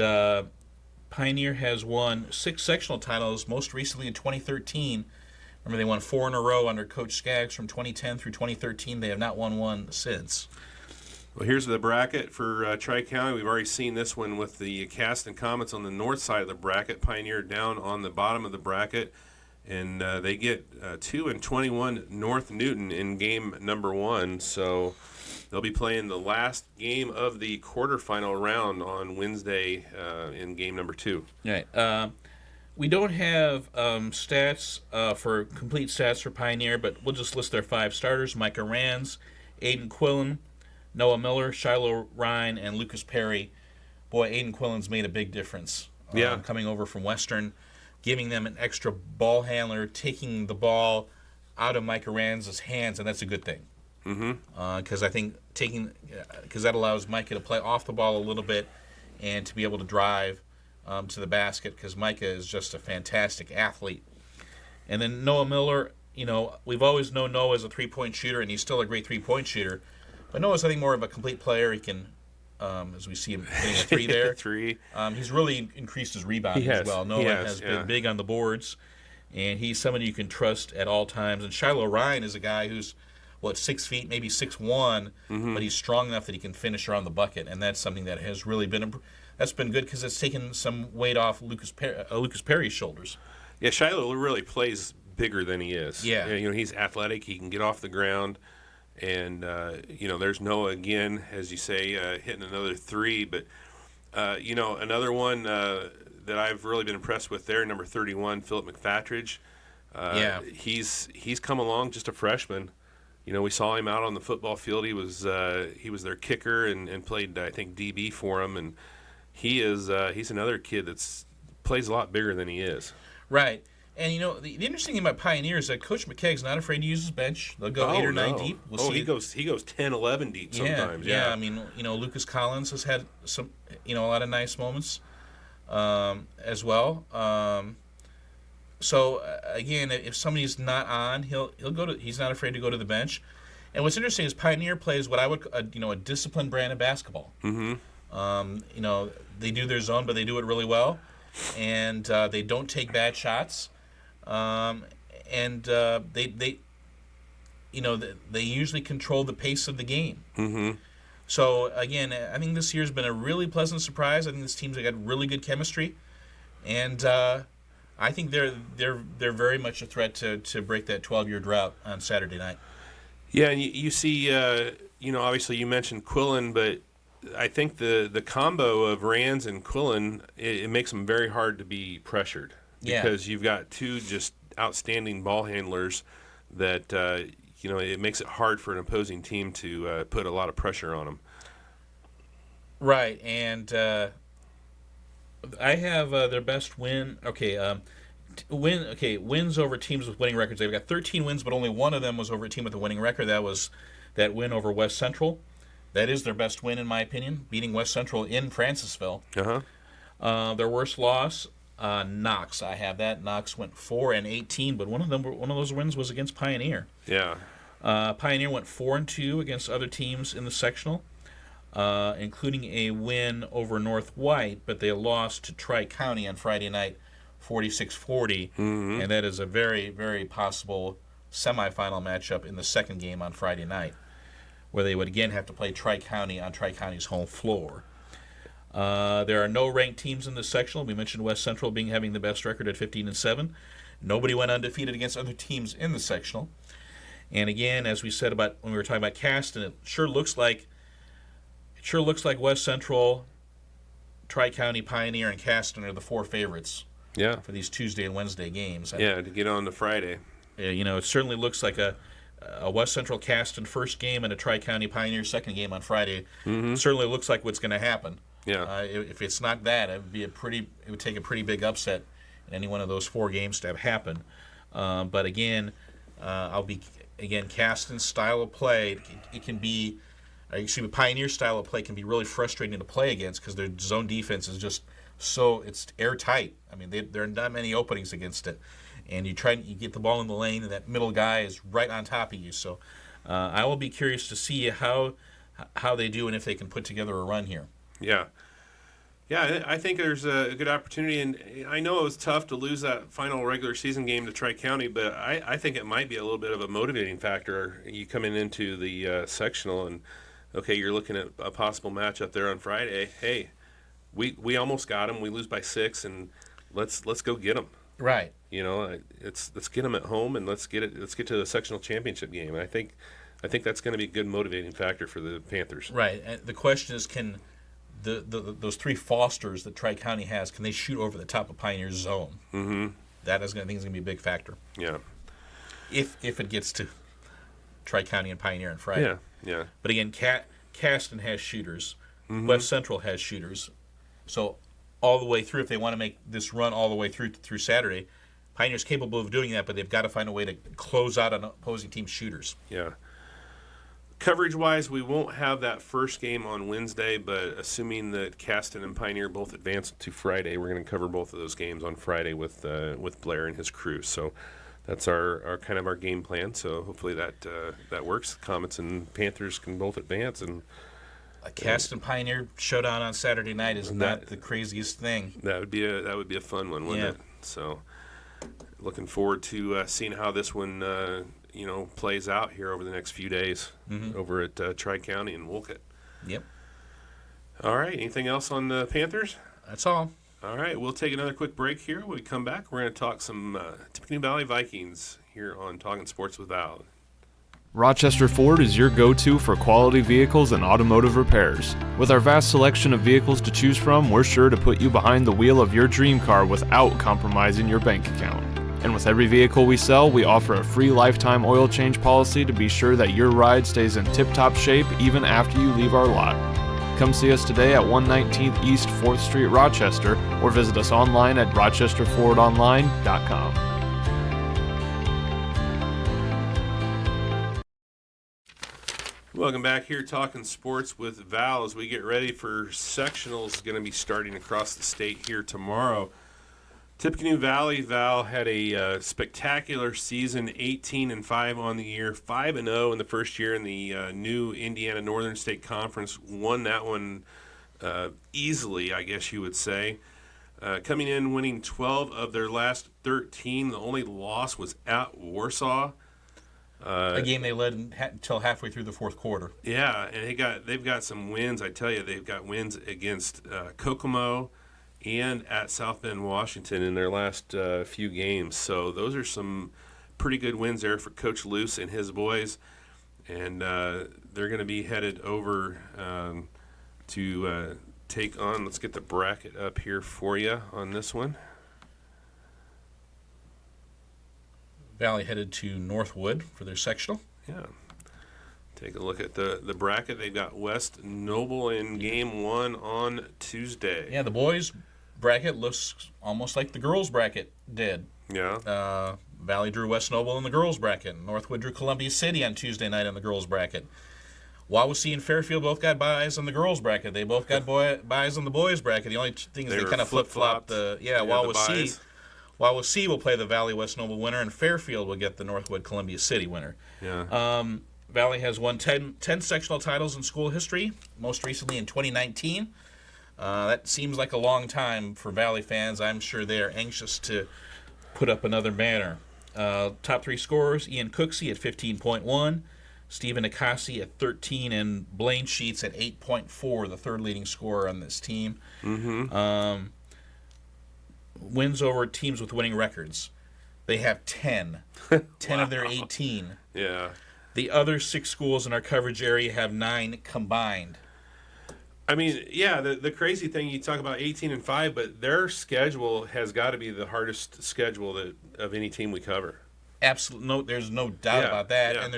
Pioneer has won 6 sectional titles, most recently in 2013. Remember, they won 4 in a row under Coach Skaggs from 2010 through 2013. They have not won one since. Well, here's the bracket for Tri-County. We've already seen this one with the Cast and Comets on the north side of the bracket. Pioneer down on the bottom of the bracket. And they get 2-21 North Newton in game number 1. So they'll be playing the last game of the quarterfinal round on Wednesday in game number 2. Right. We don't have stats for complete stats for Pioneer, but we'll just list their 5 starters: Micah Rands, Aiden Quillen, Noah Miller, Shiloh Ryan, and Lucas Perry. Boy, Aiden Quillen's made a big difference. Coming over from Western, giving them an extra ball handler, taking the ball out of Micah Rands' hands, and that's a good thing. Because I think because that allows Micah to play off the ball a little bit and to be able to drive to the basket, because Micah is just a fantastic athlete. And then Noah Miller, we've always known Noah as a three-point shooter, and he's still a great three-point shooter. But Noah's, I think, more of a complete player. He can, as we see him hitting a 3 there. He's really increased his rebounding as well. Noah has been big on the boards, and he's somebody you can trust at all times. And Shiloh Ryan is a guy who's, 6 feet, maybe 6'1", but he's strong enough that he can finish around the bucket, and that's something that has really been good because it's taken some weight off Lucas Perry's shoulders. Yeah, Shiloh really plays bigger than he is. Yeah. He's athletic. He can get off the ground. And, there's Noah again, as you say, hitting another 3. But, another one that I've really been impressed with there, number 31, Philip McFatridge. He's come along, just a freshman. We saw him out on the football field. He was their kicker and played, I think, DB for him. And he's another kid that's plays a lot bigger than he is. Right. And, the interesting thing about Pioneer is that Coach McKegg's not afraid to use his bench. They'll go 8 or 9 deep. We'll see. He goes 10, 11 deep sometimes. Yeah. I mean, Lucas Collins has had some, a lot of nice moments as well. So again, if somebody's not on, he'll go to. He's not afraid to go to the bench. And what's interesting is Pioneer plays what I would, a disciplined brand of basketball. They do their zone, but they do it really well, and they don't take bad shots. They usually control the pace of the game. So again, I think this year's been a really pleasant surprise. I think this team's got really good chemistry, and I think they're very much a threat to break that 12-year drought on Saturday night. Yeah, and you see, obviously you mentioned Quillen, but I think the combo of Rands and Quillen, it makes them very hard to be pressured. Because you've got 2 just outstanding ball handlers that, it makes it hard for an opposing team to put a lot of pressure on them. Right, and I have their best win. Wins over teams with winning records. They've got 13 wins, but only one of them was over a team with a winning record. That was that win over West Central. That is their best win, in my opinion, beating West Central in Francisville. Their worst loss, Knox. I have that. Knox went 4-18, but one of those wins was against Pioneer. Yeah. Pioneer went 4-2 against other teams in the sectional, including a win over North White, but they lost to Tri-County on Friday night, 46-40, and that is a very, very possible semifinal matchup in the second game on Friday night, where they would again have to play Tri-County on Tri-County's home floor. There are no ranked teams in this sectional. We mentioned West Central having the best record at 15-7. Nobody went undefeated against other teams in the sectional. And again, as we said about when we were talking about Caston, it sure looks like West Central, Tri-County, Pioneer, and Caston are the 4 favorites. For these Tuesday and Wednesday games. To get on to Friday. It certainly looks like a West Central Caston first game and a Tri-County Pioneer second game on Friday. Certainly looks like what's going to happen. If it's not that, it would take a pretty big upset in any one of those 4 games to have happen. But again, Caston's style of play, it can be, Pioneer style of play can be really frustrating to play against because their zone defense is just it's airtight. I mean, there are not many openings against it, and you get the ball in the lane, and that middle guy is right on top of you. So, I will be curious to see how they do and if they can put together a run here. Yeah, I think there's a good opportunity, and I know it was tough to lose that final regular season game to Tri-County, but I think it might be a little bit of a motivating factor. You coming into the sectional, and okay, you're looking at a possible match up there on Friday. Hey, we almost got them. We lose by 6, and let's go get them. Right. You know, let's get them at home, and let's get to the sectional championship game. And I think that's going to be a good motivating factor for the Panthers. Right. And the question is, can those 3 Fosters that Tri-County has, can they shoot over the top of Pioneer's zone? Mm-hmm. I think is going to be a big factor. Yeah. If it gets to Tri-County and Pioneer on Friday. Yeah. Yeah. But again, Caston has shooters. Mm-hmm. West Central has shooters. So all the way through, if they want to make this run all the way through Saturday, Pioneer's capable of doing that, but they've got to find a way to close out an opposing team's shooters. Yeah. Coverage-wise, we won't have that first game on Wednesday, but assuming that Caston and Pioneer both advance to Friday, we're going to cover both of those games on Friday with Blair and his crew. So that's our kind of our game plan. So hopefully that works. Comets and Panthers can both advance, and a Caston Pioneer showdown on Saturday night is not the craziest thing. That would be a fun one, wouldn't it? So looking forward to seeing how this one plays out here over the next few days over at Tri-County and Wolcott. Yep. All right. Anything else on the Panthers? That's all. All right. We'll take another quick break here. When we come back, we're going to talk some Tippecanoe Valley Vikings here on Talking Sports with Val. Rochester Ford is your go-to for quality vehicles and automotive repairs. With our vast selection of vehicles to choose from, we're sure to put you behind the wheel of your dream car without compromising your bank account. And with every vehicle we sell, we offer a free lifetime oil change policy to be sure that your ride stays in tip-top shape even after you leave our lot. Come see us today at 119th East 4th Street, Rochester, or visit us online at rochesterfordonline.com. Welcome back here, Talking Sports with Val, as we get ready for sectionals going to be starting across the state here tomorrow. Tippecanoe Valley, Val, had a spectacular season, 18-5 on the year, 5-0 in the first year in the new Indiana Northern State Conference. Won that one easily, I guess you would say. Coming in, winning 12 of their last 13. The only loss was at Warsaw. A game they led until halfway through the fourth quarter. Yeah, and they've got some wins. I tell you, they've got wins against Kokomo and at South Bend, Washington in their last few games. So those are some pretty good wins there for Coach Luce and his boys. And they're going to be headed over to take on, let's get the bracket up here for you on this one. Valley headed to Northwood for their sectional. Yeah. Take a look at the bracket. They've got West Noble in game 1 on Tuesday. Yeah, the boys' bracket looks almost like the girls' bracket did. Yeah. Valley drew West Noble in the girls' bracket. Northwood drew Columbia City on Tuesday night in the girls' bracket. Wawasee and Fairfield both got buys on the girls' bracket. They both got buys on the boys' bracket. The only thing is they kind of flip-flopped. Wawasee. Wawasee will play the Valley West Noble winner, and Fairfield will get the Northwood Columbia City winner. Yeah. Valley has won 10 sectional titles in school history, most recently in 2019. That seems like a long time for Valley fans. I'm sure they are anxious to put up another banner. Top 3 scorers, Ian Cooksey at 15.1, Stephen Akasi at 13, and Blaine Sheets at 8.4, the third leading scorer on this team. Mm-hmm. Wins over teams with winning records. They have 10. 10 of their 18. Yeah. The other 6 schools in our coverage area have 9 combined. I mean, yeah, the crazy thing, you talk about 18-5, but their schedule has got to be the hardest schedule of any team we cover. Absolutely, there's no doubt about that. Yeah. And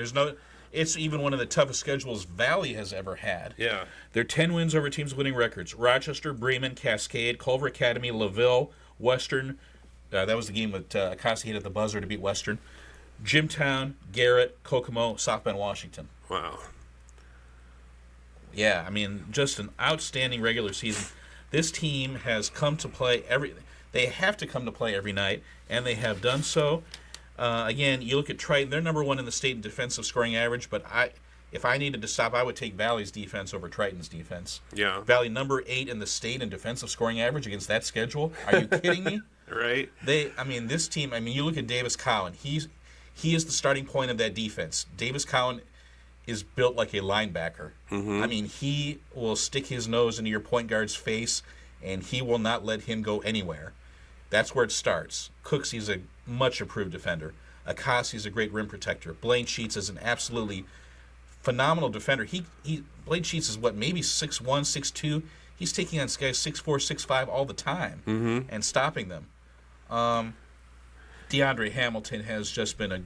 it's even one of the toughest schedules Valley has ever had. Yeah. They're 10 wins over teams with winning records. Rochester, Bremen, Cascade, Culver Academy, LaVille, Western. That was the game with Akasi hit at the buzzer to beat Western. Jimtown, Garrett, Kokomo, South Bend, Washington. Wow. Yeah, I mean, just an outstanding regular season. This team has come to play they have to come to play every night, and they have done so. Again, you look at Triton, they're number 1 in the state in defensive scoring average, but if I needed to stop, I would take Valley's defense over Triton's defense. Yeah. Valley number 8 in the state in defensive scoring average against that schedule. Are you kidding me? Right. This team, you look at Davis Cowan. He is the starting point of that defense. Davis Cowan is built like a linebacker. I mean, he will stick his nose into your point guard's face, and he will not let him go anywhere. That's where it starts. Cooksey's a much improved defender. Akasi's a great rim protector. Blaine Sheets is an absolutely phenomenal defender. Blaine Sheets is maybe 6'1", 6'2". He's taking on guys 6'4", 6'5" all the time and stopping them. DeAndre Hamilton has just been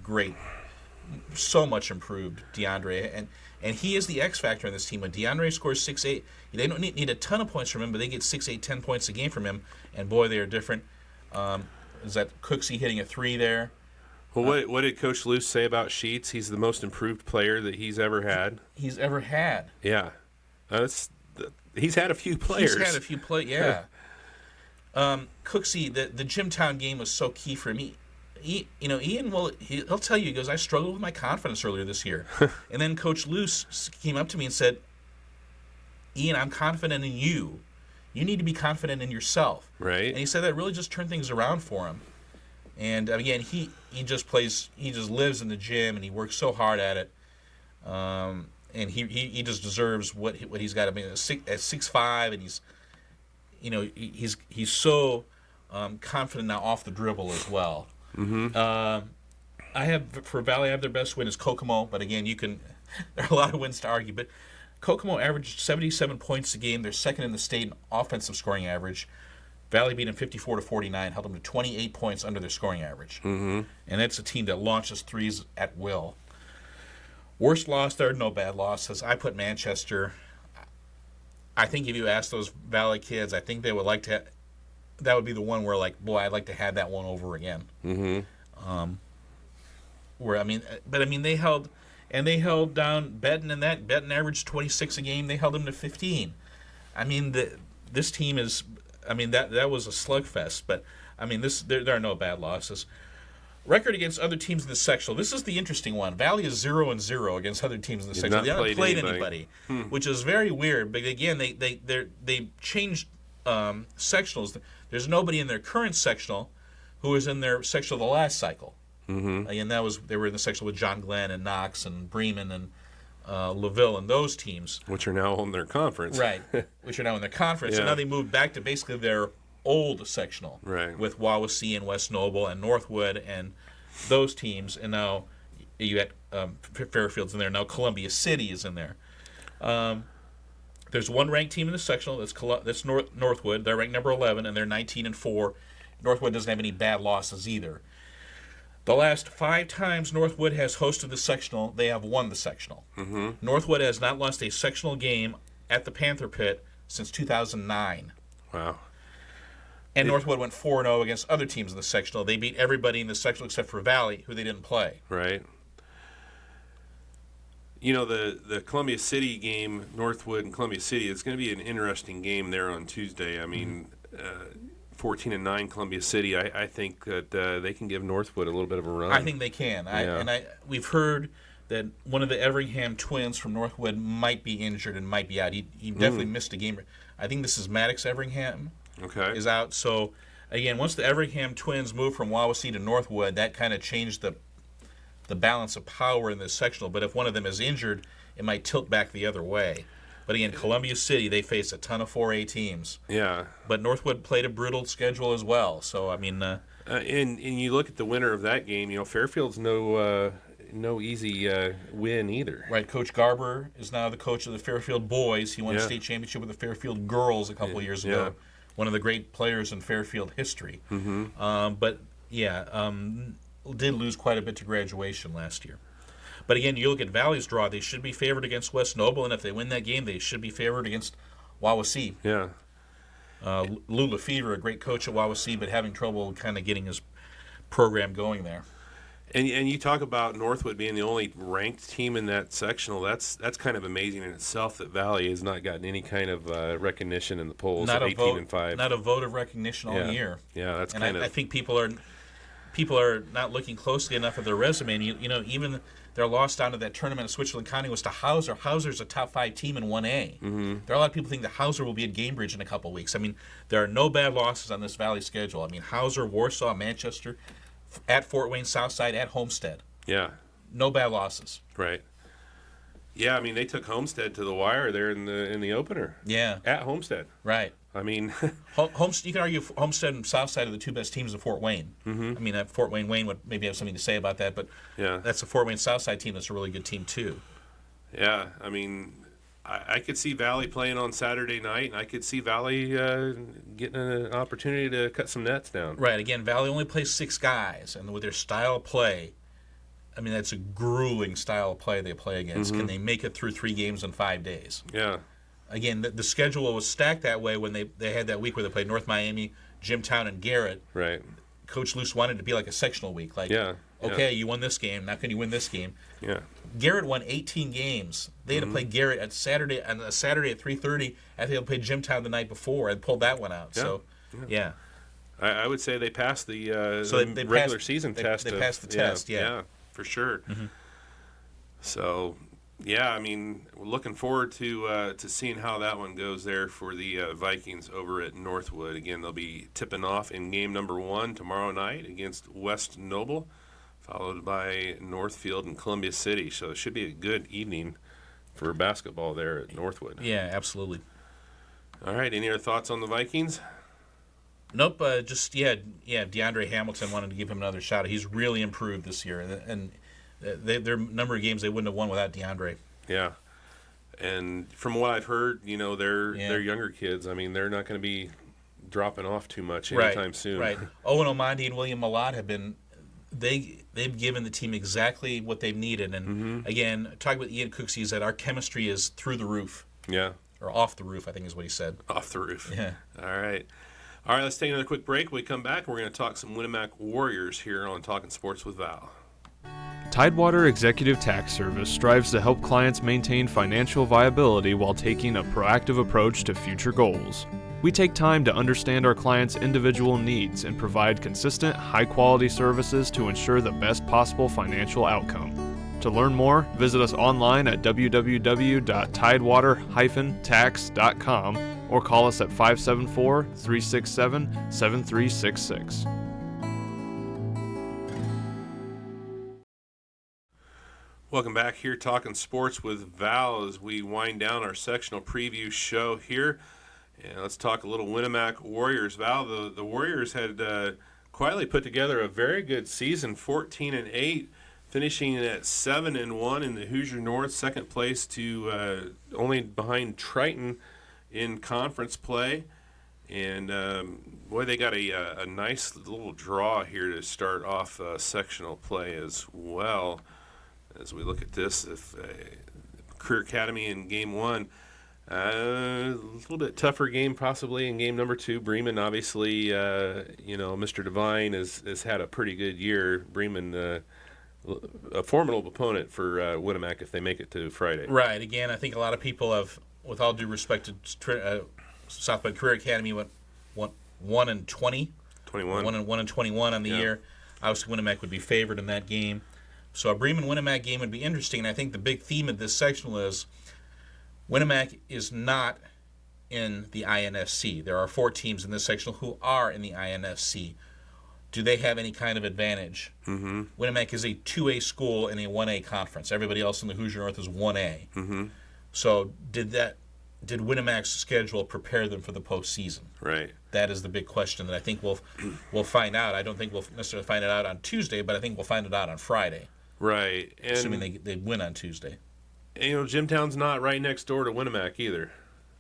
so much improved, DeAndre, and he is the X factor in this team. When DeAndre scores 6'8", they don't need a ton of points from him, but they get 6, 8, 10 points a game from him, and boy, they are different. Is that Cooksey hitting a 3 there? Well, what did Coach Luce say about Sheets? He's the most improved player that he's ever had. Yeah. He's had a few players. Yeah. Cooksey, the Jimtown game was so key for him. Ian he'll tell you, he goes, I struggled with my confidence earlier this year. And then Coach Luce came up to me and said, Ian, I'm confident in you. You need to be confident in yourself. Right. And he said that really just turned things around for him. And again, he just lives in the gym, and he works so hard at it. And he just deserves what he's got. I mean, at 6'5", and he's so confident now off the dribble as well. For Valley, I have their best win is Kokomo, but again, there are a lot of wins to argue. But Kokomo averaged 77 points a game. They're second in the state in offensive scoring average. Valley beat them 54-49, held them to 28 points under their scoring average. And that's a team that launches threes at will. Worst loss, there are no bad losses. I put Manchester. I think if you ask those Valley kids, I think they would like to. That would be the one where, like, boy, I'd like to have that one over again. They held down Benton, and that Benton averaged 26 a game. They held them to 15. I mean, this team is. I mean, that was a slugfest. But I mean, there are no bad losses. Record against other teams in the sectional. This is the interesting one. Valley is 0-0 against other teams in the sectional. They haven't played anybody, which is very weird. But again, they changed sectionals. There's nobody in their current sectional who was in their sectional the last cycle. Again, they were in the sectional with John Glenn and Knox and Bremen and LaVille and those teams, which are now in their conference, right? Which are now in their conference, and now they moved back to basically their old sectional, right? With Wawasee and West Noble and Northwood and those teams, and now you got Fairfield's in there. Now Columbia City is in there. There's one ranked team in the sectional. That's Northwood. They're ranked number 11, and they're 19-4. Northwood doesn't have any bad losses either. The last 5 times Northwood has hosted the sectional, they have won the sectional. Northwood has not lost a sectional game at the Panther Pit since 2009. Wow. And Northwood went 4-0 against other teams in the sectional. They beat everybody in the sectional except for Valley, who they didn't play. Right. You know, the Columbia City game, Northwood and Columbia City, it's going to be an interesting game there on Tuesday. I mean, 14-9 Columbia City, I think that they can give Northwood a little bit of a run. I think they can. We've heard that one of the Everingham twins from Northwood might be injured and might be out. He definitely missed a game. I think this is Maddox Everingham. Okay. Is out. So, again, once the Everingham twins moved from Wawasee to Northwood, that kind of changed the balance of power in this sectional. But if one of them is injured, it might tilt back the other way. But again, Columbia City, they face a ton of 4A teams. Yeah. But Northwood played a brutal schedule as well. So, I mean... and you look at the winner of that game, you know, Fairfield's no easy win either. Right. Coach Garber is now the coach of the Fairfield boys. He won a state championship with the Fairfield girls a couple of years ago. One of the great players in Fairfield history. Did lose quite a bit to graduation last year. But again, you look at Valley's draw, they should be favored against West Noble, and if they win that game, they should be favored against Wawasee. Yeah. Lou Lefevre, a great coach at Wawasee, but having trouble kind of getting his program going there. And you talk about Northwood being the only ranked team in that sectional. That's kind of amazing in itself that Valley has not gotten any kind of recognition in the polls at 18-5. Not a vote of recognition all year. Yeah, that's and I think people are not looking closely enough at their resume. And you know, even their loss down to that tournament in Switzerland County was to Hauser. Hauser's a top 5 team in 1A. There are a lot of people think that Hauser will be at Cambridge in a couple of weeks. I mean, there are no bad losses on this Valley schedule. I mean, Hauser, Warsaw, Manchester, at Fort Wayne Southside, at Homestead. Yeah. No bad losses. Right. Yeah, I mean they took Homestead to the wire there in the opener. Yeah. At Homestead. Right. I mean, Homestead. You can argue Homestead and Southside are the two best teams of Fort Wayne. Mm-hmm. I mean, Fort Wayne would maybe have something to say about that, but yeah, that's a Fort Wayne Southside team that's a really good team too. Yeah, I mean, I could see Valley playing on Saturday night, and I could see Valley getting an opportunity to cut some nets down. Right. Again, Valley only plays 6 guys, and with their style of play, I mean, that's a grueling style of play they play against. Mm-hmm. Can they make it through 3 games in 5 days? Yeah. Again, the schedule was stacked that way when they had that week where they played North Miami, Jimtown, and Garrett. Right. Coach Luce wanted it to be like a sectional week. Like, okay, you won this game. Now can you win this game? Yeah. Garrett won 18 games. They had to play Garrett on a Saturday at 3:30 after they had played Jimtown the night before and pulled that one out. Yeah. So, yeah. I would say they passed the, They regular passed, season test. They passed the test, yeah. Yeah, for sure. Mm-hmm. So, yeah, I mean, we're looking forward to seeing how that one goes there for the Vikings over at Northwood. Again, they'll be tipping off in game number 1 tomorrow night against West Noble, followed by Northfield and Columbia City. So it should be a good evening for basketball there at Northwood. Yeah, absolutely. All right, any other thoughts on the Vikings? Nope, DeAndre Hamilton wanted to give him another shot. He's really improved this year, and their number of games they wouldn't have won without DeAndre. Yeah, and from what I've heard, they're younger kids. I mean, they're not going to be dropping off too much anytime soon. Right. Owen Omandi and William Malott have been they've given the team exactly what they've needed. And again, talking with Ian Cooksey, is that our chemistry is through the roof. Yeah. Or off the roof, I think is what he said. Off the roof. Yeah. All right, let's take another quick break. When we come back, we're going to talk some Winnemac Warriors here on Talking Sports with Val. Tidewater Executive Tax Service strives to help clients maintain financial viability while taking a proactive approach to future goals. We take time to understand our clients' individual needs and provide consistent, high-quality services to ensure the best possible financial outcome. To learn more, visit us online at www.tidewater-tax.com or call us at 574-367-7366. Welcome back here, Talking Sports with Val, as we wind down our sectional preview show here. And let's talk a little Winnemac Warriors. Val, the Warriors had quietly put together a very good season, 14-8, finishing at 7-1 in the Hoosier North, second place to only behind Triton in conference play. And boy, they got a nice little draw here to start off sectional play as well. As we look at this, if Career Academy in game 1, a little bit tougher game possibly in game number 2. Bremen, obviously, Mr. Devine has had a pretty good year. Bremen, a formidable opponent for Winnemac if they make it to Friday. Right. Again, I think a lot of people have, with all due respect to South Bend Career Academy, went 1-20. 21. 1-21 on the year. Obviously, Winnemac would be favored in that game. So a Bremen-Winnemac game would be interesting, and I think the big theme of this sectional is Winnemac is not in the INSC. There are 4 teams in this sectional who are in the INSC. Do they have any kind of advantage? Mm-hmm. Winnemac is a 2A school in a 1A conference. Everybody else in the Hoosier North is 1A. Mm-hmm. So did Winnemac's schedule prepare them for the postseason? Right. That is the big question that I think we'll find out. I don't think we'll necessarily find it out on Tuesday, but I think we'll find it out on Friday. Right. And, assuming they win on Tuesday. And, Jimtown's not right next door to Winnemac either.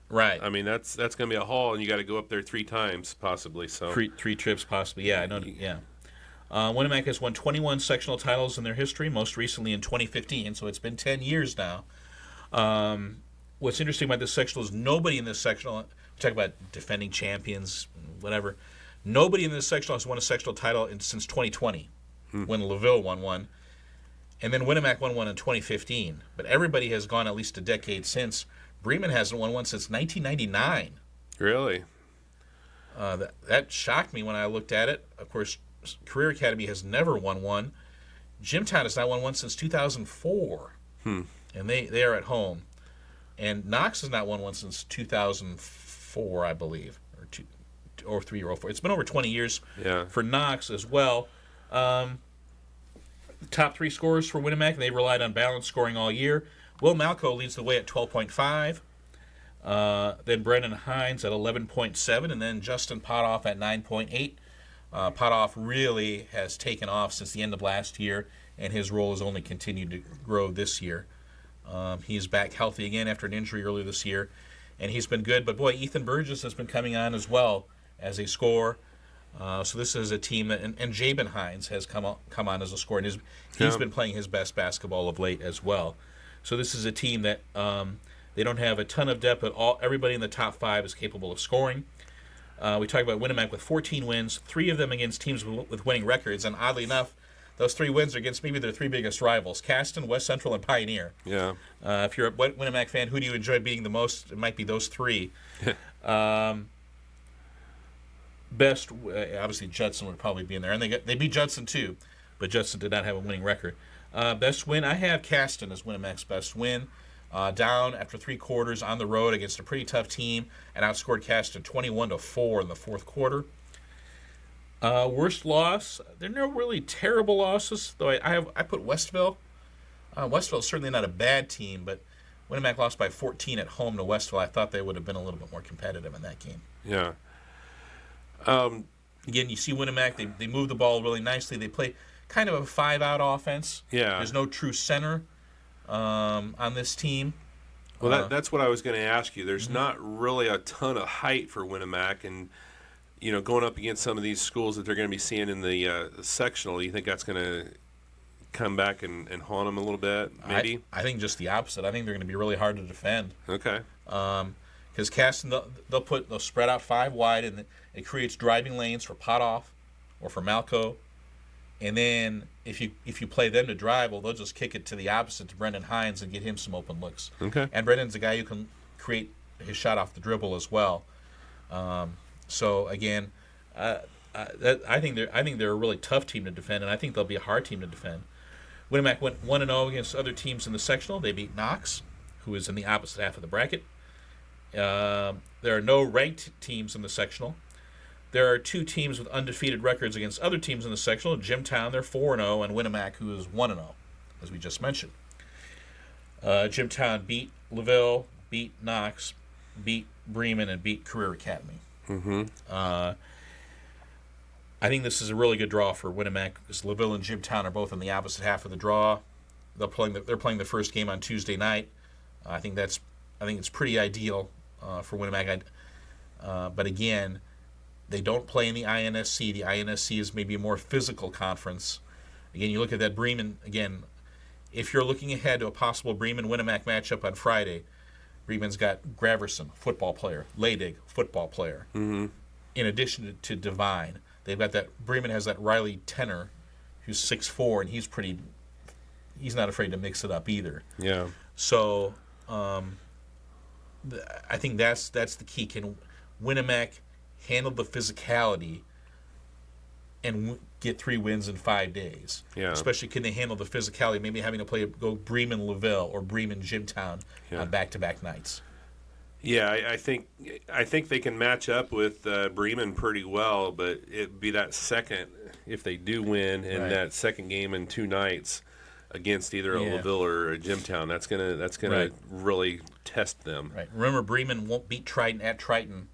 Right. I mean, that's going to be a haul, and you got to go up there 3 times possibly. So three trips possibly. Yeah, I know. Yeah. Winnemac has won 21 sectional titles in their history, most recently in 2015. So it's been 10 years now. What's interesting about this sectional is nobody in this sectional. We talk about defending champions, whatever. Nobody in this sectional has won a sectional title since 2020, when LaVille won one. And then Winnemac won one in 2015. But everybody has gone at least a decade since. Bremen hasn't won one since 1999. Really? That shocked me when I looked at it. Of course, Career Academy has never won one. Jimtown has not won one since 2004. And they are at home. And Knox has not won one since 2004, I believe, or 3 or 4. It's been over 20 years for Knox as well. Top 3 scorers for Winnemac. They relied on balanced scoring all year. Will Malco leads the way at 12.5. Then Brendan Hines at 11.7, and then Justin Potoff at 9.8. Potoff really has taken off since the end of last year, and his role has only continued to grow this year. He's back healthy again after an injury earlier this year, and he's been good. But boy, Ethan Burgess has been coming on as well as a scorer. So this is a team that, and Jabin Hines has come on as a scorer, and he's been playing his best basketball of late as well. So this is a team that they don't have a ton of depth, but everybody in the top 5 is capable of scoring. We talk about Winnemac with 14 wins, 3 of them against teams with winning records, and oddly enough, those 3 wins are against maybe their 3 biggest rivals, Caston, West Central, and Pioneer. Yeah. If you're a Winnemac fan, who do you enjoy beating the most? It might be those 3. Best, obviously Judson would probably be in there, and they beat Judson too, but Judson did not have a winning record. Best win, I have Caston as Winnemac's best win. Down after 3 quarters on the road against a pretty tough team, and outscored Caston 21-4 in the 4th quarter. Worst loss, there are no really terrible losses, though I put Westville. Westville's certainly not a bad team, but Winnemac lost by 14 at home to Westville. I thought they would have been a little bit more competitive in that game. Yeah. Again, you see Winnemac, they move the ball really nicely. They play kind of a 5-out offense. Yeah. There's no true center on this team. Well, that's what I was going to ask you. There's not really a ton of height for Winnemac, and going up against some of these schools that they're going to be seeing in the sectional, do you think that's going to come back and haunt them a little bit, maybe? I think just the opposite. I think they're going to be really hard to defend. Okay. Because Caston, they'll spread out 5 wide, and it creates driving lanes for Potoff or for Malco. And then if you play them to drive, well, they'll just kick it to the opposite to Brendan Hines and get him some open looks. Okay. And Brendan's a guy who can create his shot off the dribble as well. So again, I think they're a really tough team to defend, and I think they'll be a hard team to defend. Winnemac went 1-0 against other teams in the sectional. They beat Knox, who is in the opposite half of the bracket. There are no ranked teams in the sectional. There are 2 teams with undefeated records against other teams in the sectional. Jimtown, they're 4-0, and Winnemac, who is 1-0, as we just mentioned. Jimtown beat LaVille, beat Knox, beat Bremen, and beat Career Academy. Mm-hmm. I think this is a really good draw for Winnemac because LaVille and Jimtown are both in the opposite half of the draw. They're playing the first game on Tuesday night. I think it's pretty ideal for Winnemac. But again, they don't play in the INSC. The INSC is maybe a more physical conference. Again, you look at that Bremen, again, if you're looking ahead to a possible Bremen-Winnemac matchup on Friday, Bremen's got Graverson, football player, Leidig, football player. Mm-hmm. In addition to Devine, they've got Bremen has that Riley Tenner, who's 6'4", and he's not afraid to mix it up either. Yeah. So I think that's the key. Can Winnemac handle the physicality and get 3 wins in 5 days? Yeah. Especially, can they handle the physicality, maybe having to go Bremen-LaVille or Bremen-Jimtown on back-to-back nights? Yeah, I think they can match up with Bremen pretty well, but it'd be that second, if they do win, and that second game in 2 nights against either a LaVille or a Jimtown, that's gonna really test them. Right. Remember, Bremen won't beat Triton at Triton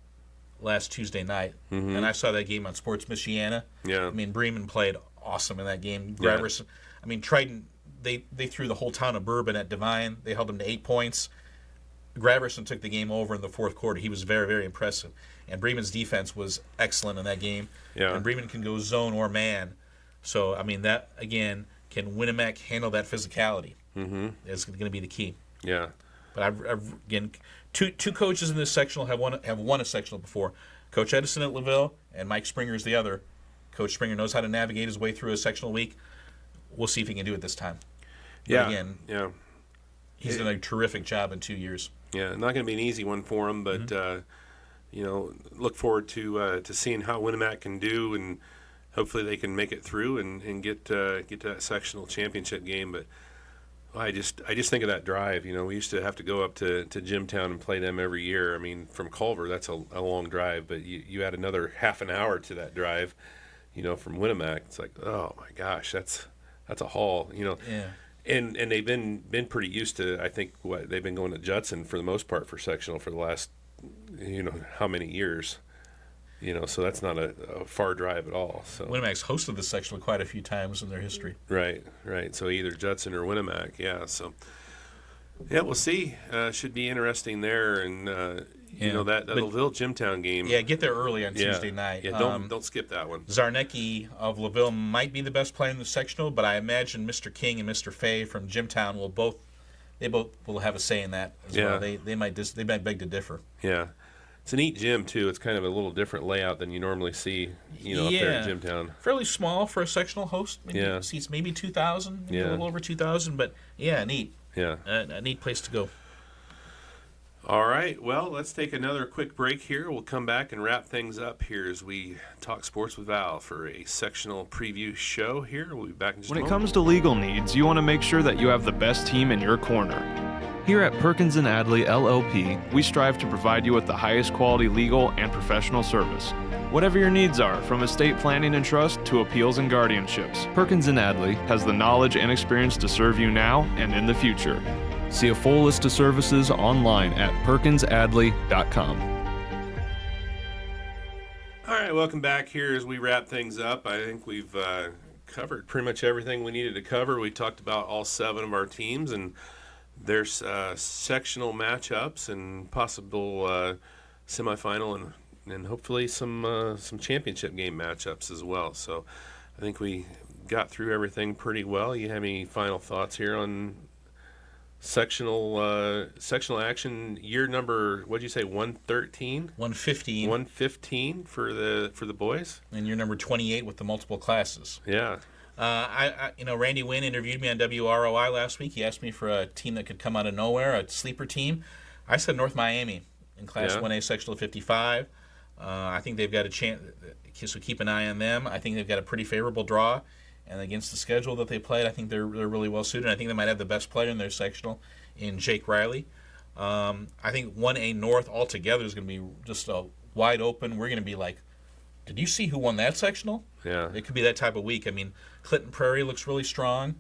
last Tuesday night, and I saw that game on Sports Michiana. Yeah. I mean, Bremen played awesome in that game. Yeah. Graverson, I mean, Triton, they threw the whole town of Bourbon at Devine. They held them to 8 points. Graverson took the game over in the 4th quarter. He was very, very impressive. And Bremen's defense was excellent in that game. Yeah. And Bremen can go zone or man. So, I mean, that, again, can Winnemac handle that physicality? Mm-hmm. That's going to be the key. Yeah. But I've again, two coaches in this sectional have won a sectional before. Coach Edison at LaVille and Mike Springer is the other. Coach Springer knows how to navigate his way through a sectional week. We'll see if he can do it this time. But again, he's done a terrific job in 2 years. Yeah, not going to be an easy one for him, but look forward to seeing how Winnemac can do, and hopefully they can make it through and get to that sectional championship game. But I just think of that drive. We used to have to go up to Jimtown and play them every year. I mean, from Culver, that's a long drive, but you add another half an hour to that drive, from Winnemac. It's like, oh my gosh, that's a haul. Yeah. And they've been pretty used to, I think, what they've been going to Judson for the most part for sectional for the last, how many years. So that's not a far drive at all. So Winnemac hosted the sectional quite a few times in their history. Right. So either Judson or Winnemac, yeah. So yeah, we'll see. Should be interesting there, and that LaVille Jimtown game. Yeah, get there early on Tuesday night. Yeah, don't skip that one. Zarnecki of LaVille might be the best player in the sectional, but I imagine Mr. King and Mr. Fay from Jimtown will both have a say in that as well. They might beg to differ. Yeah. It's a neat gym, too. It's kind of a little different layout than you normally see, up there in Jimtown. Fairly small for a sectional host. Yeah. Seats maybe 2,000, Yeah. a little over 2,000, but yeah, neat. Yeah. A neat place to go. All right. Well, let's take another quick break here. We'll come back and wrap things up here as we talk sports with Val for a sectional preview show here. We'll be back in just a moment. When it comes to legal needs, you want to make sure that you have the best team in your corner. Here at Perkins & Adley LLP, we strive to provide you with the highest quality legal and professional service. Whatever your needs are, from estate planning and trust to appeals and guardianships, Perkins & Adley has the knowledge and experience to serve you now and in the future. See a full list of services online at perkinsadley.com. All right, welcome back here as we wrap things up. I think we've covered pretty much everything we needed to cover. We talked about all 7 of our teams, and there's sectional matchups and possible semifinal and hopefully some championship game matchups as well. So I think we got through everything pretty well. You have any final thoughts here on sectional action year number? What'd you say? 113? 115. 115 for the boys. And you're number 28 with the multiple classes. Yeah. Randy Wynn interviewed me on WROI last week. He asked me for a team that could come out of nowhere, a sleeper team. I said North Miami in Class 1A Sectional 55. I think they've got a chance, so keep an eye on them. I think they've got a pretty favorable draw, and against the schedule that they played, I think they're really well suited. I think they might have the best player in their sectional in Jake Riley. I think 1A North altogether is going to be just a wide open. We're going to be like, did you see who won that sectional? Yeah. It could be that type of week. I mean, Clinton Prairie looks really strong.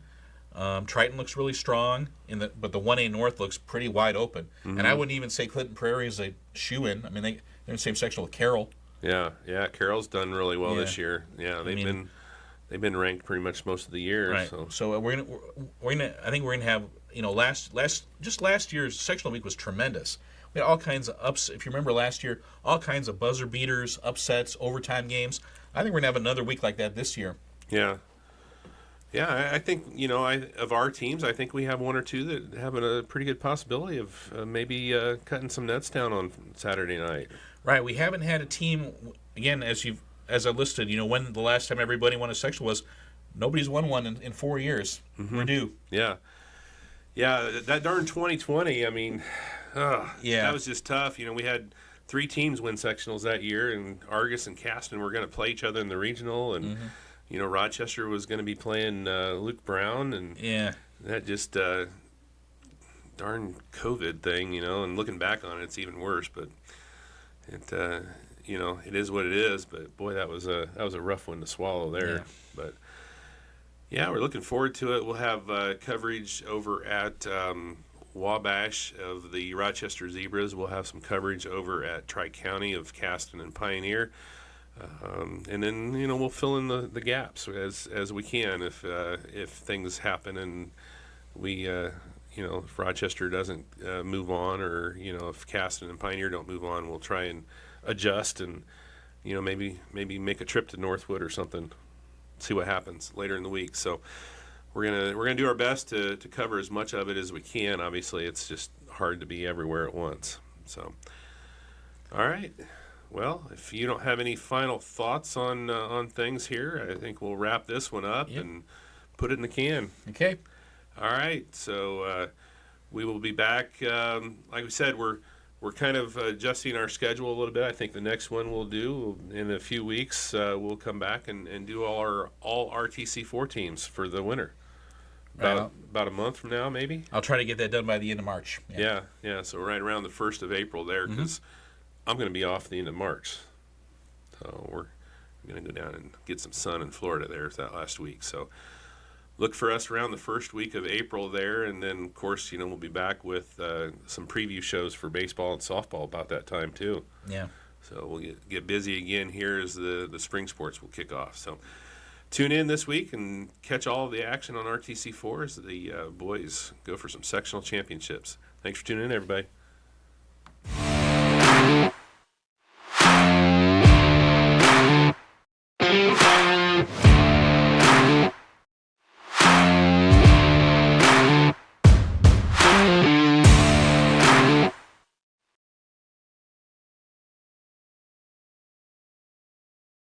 Triton looks really strong, but the 1A North looks pretty wide open. Mm-hmm. And I wouldn't even say Clinton Prairie is a shoe-in. I mean, they're in the same sectional with Carroll. Yeah. Carroll's done really well this year. Yeah, they've been ranked pretty much most of the year. Right. So we're gonna. I think we're gonna have last year's sectional week was tremendous. We had all kinds of ups. If you remember last year, all kinds of buzzer beaters, upsets, overtime games. I think we're gonna have another week like that this year. Yeah. Yeah, I think, of our teams, I think we have one or two that have a pretty good possibility of maybe cutting some nets down on Saturday night. Right. We haven't had a team, again, as I listed, when the last time everybody won a sectional was, nobody's won one in 4 years. Mm-hmm. We're due. Yeah. Yeah, that darn 2020, I mean, that was just tough. We had 3 teams win sectionals that year, and Argus and Caston were going to play each other in the regional, and Rochester was going to be playing Luke Brown, and that just darn COVID thing, and looking back on it, it's even worse. But it is what it is. But boy, that was a rough one to swallow there. Yeah. But yeah, we're looking forward to it. We'll have coverage over at Wabash of the Rochester Zebras. We'll have some coverage over at Tri-County of Caston and Pioneer. And then we'll fill in the gaps as we can if things happen and we if Rochester doesn't move on, or if Caston and Pioneer don't move on, we'll try and adjust and maybe make a trip to Northwood or something, see what happens later in the week. So we're gonna do our best to cover as much of it as we can. Obviously, it's just hard to be everywhere at once. So all right. Well, if you don't have any final thoughts on things here, I think we'll wrap this one up and put it in the can. Okay. All right. So we will be back. Like we said, we're kind of adjusting our schedule a little bit. I think the next one we'll do in a few weeks. We'll come back and do all RTC4 teams for the winter. About a month from now, maybe. I'll try to get that done by the end of March. Yeah. So right around the 1st of April there, because I'm going to be off the end of March. So we're going to go down and get some sun in Florida there that last week. So look for us around the first week of April there, and then of course we'll be back with some preview shows for baseball and softball about that time too. Yeah. So we'll get busy again here as the spring sports will kick off. So tune in this week and catch all of the action on RTC4 as the boys go for some sectional championships. Thanks for tuning in, everybody.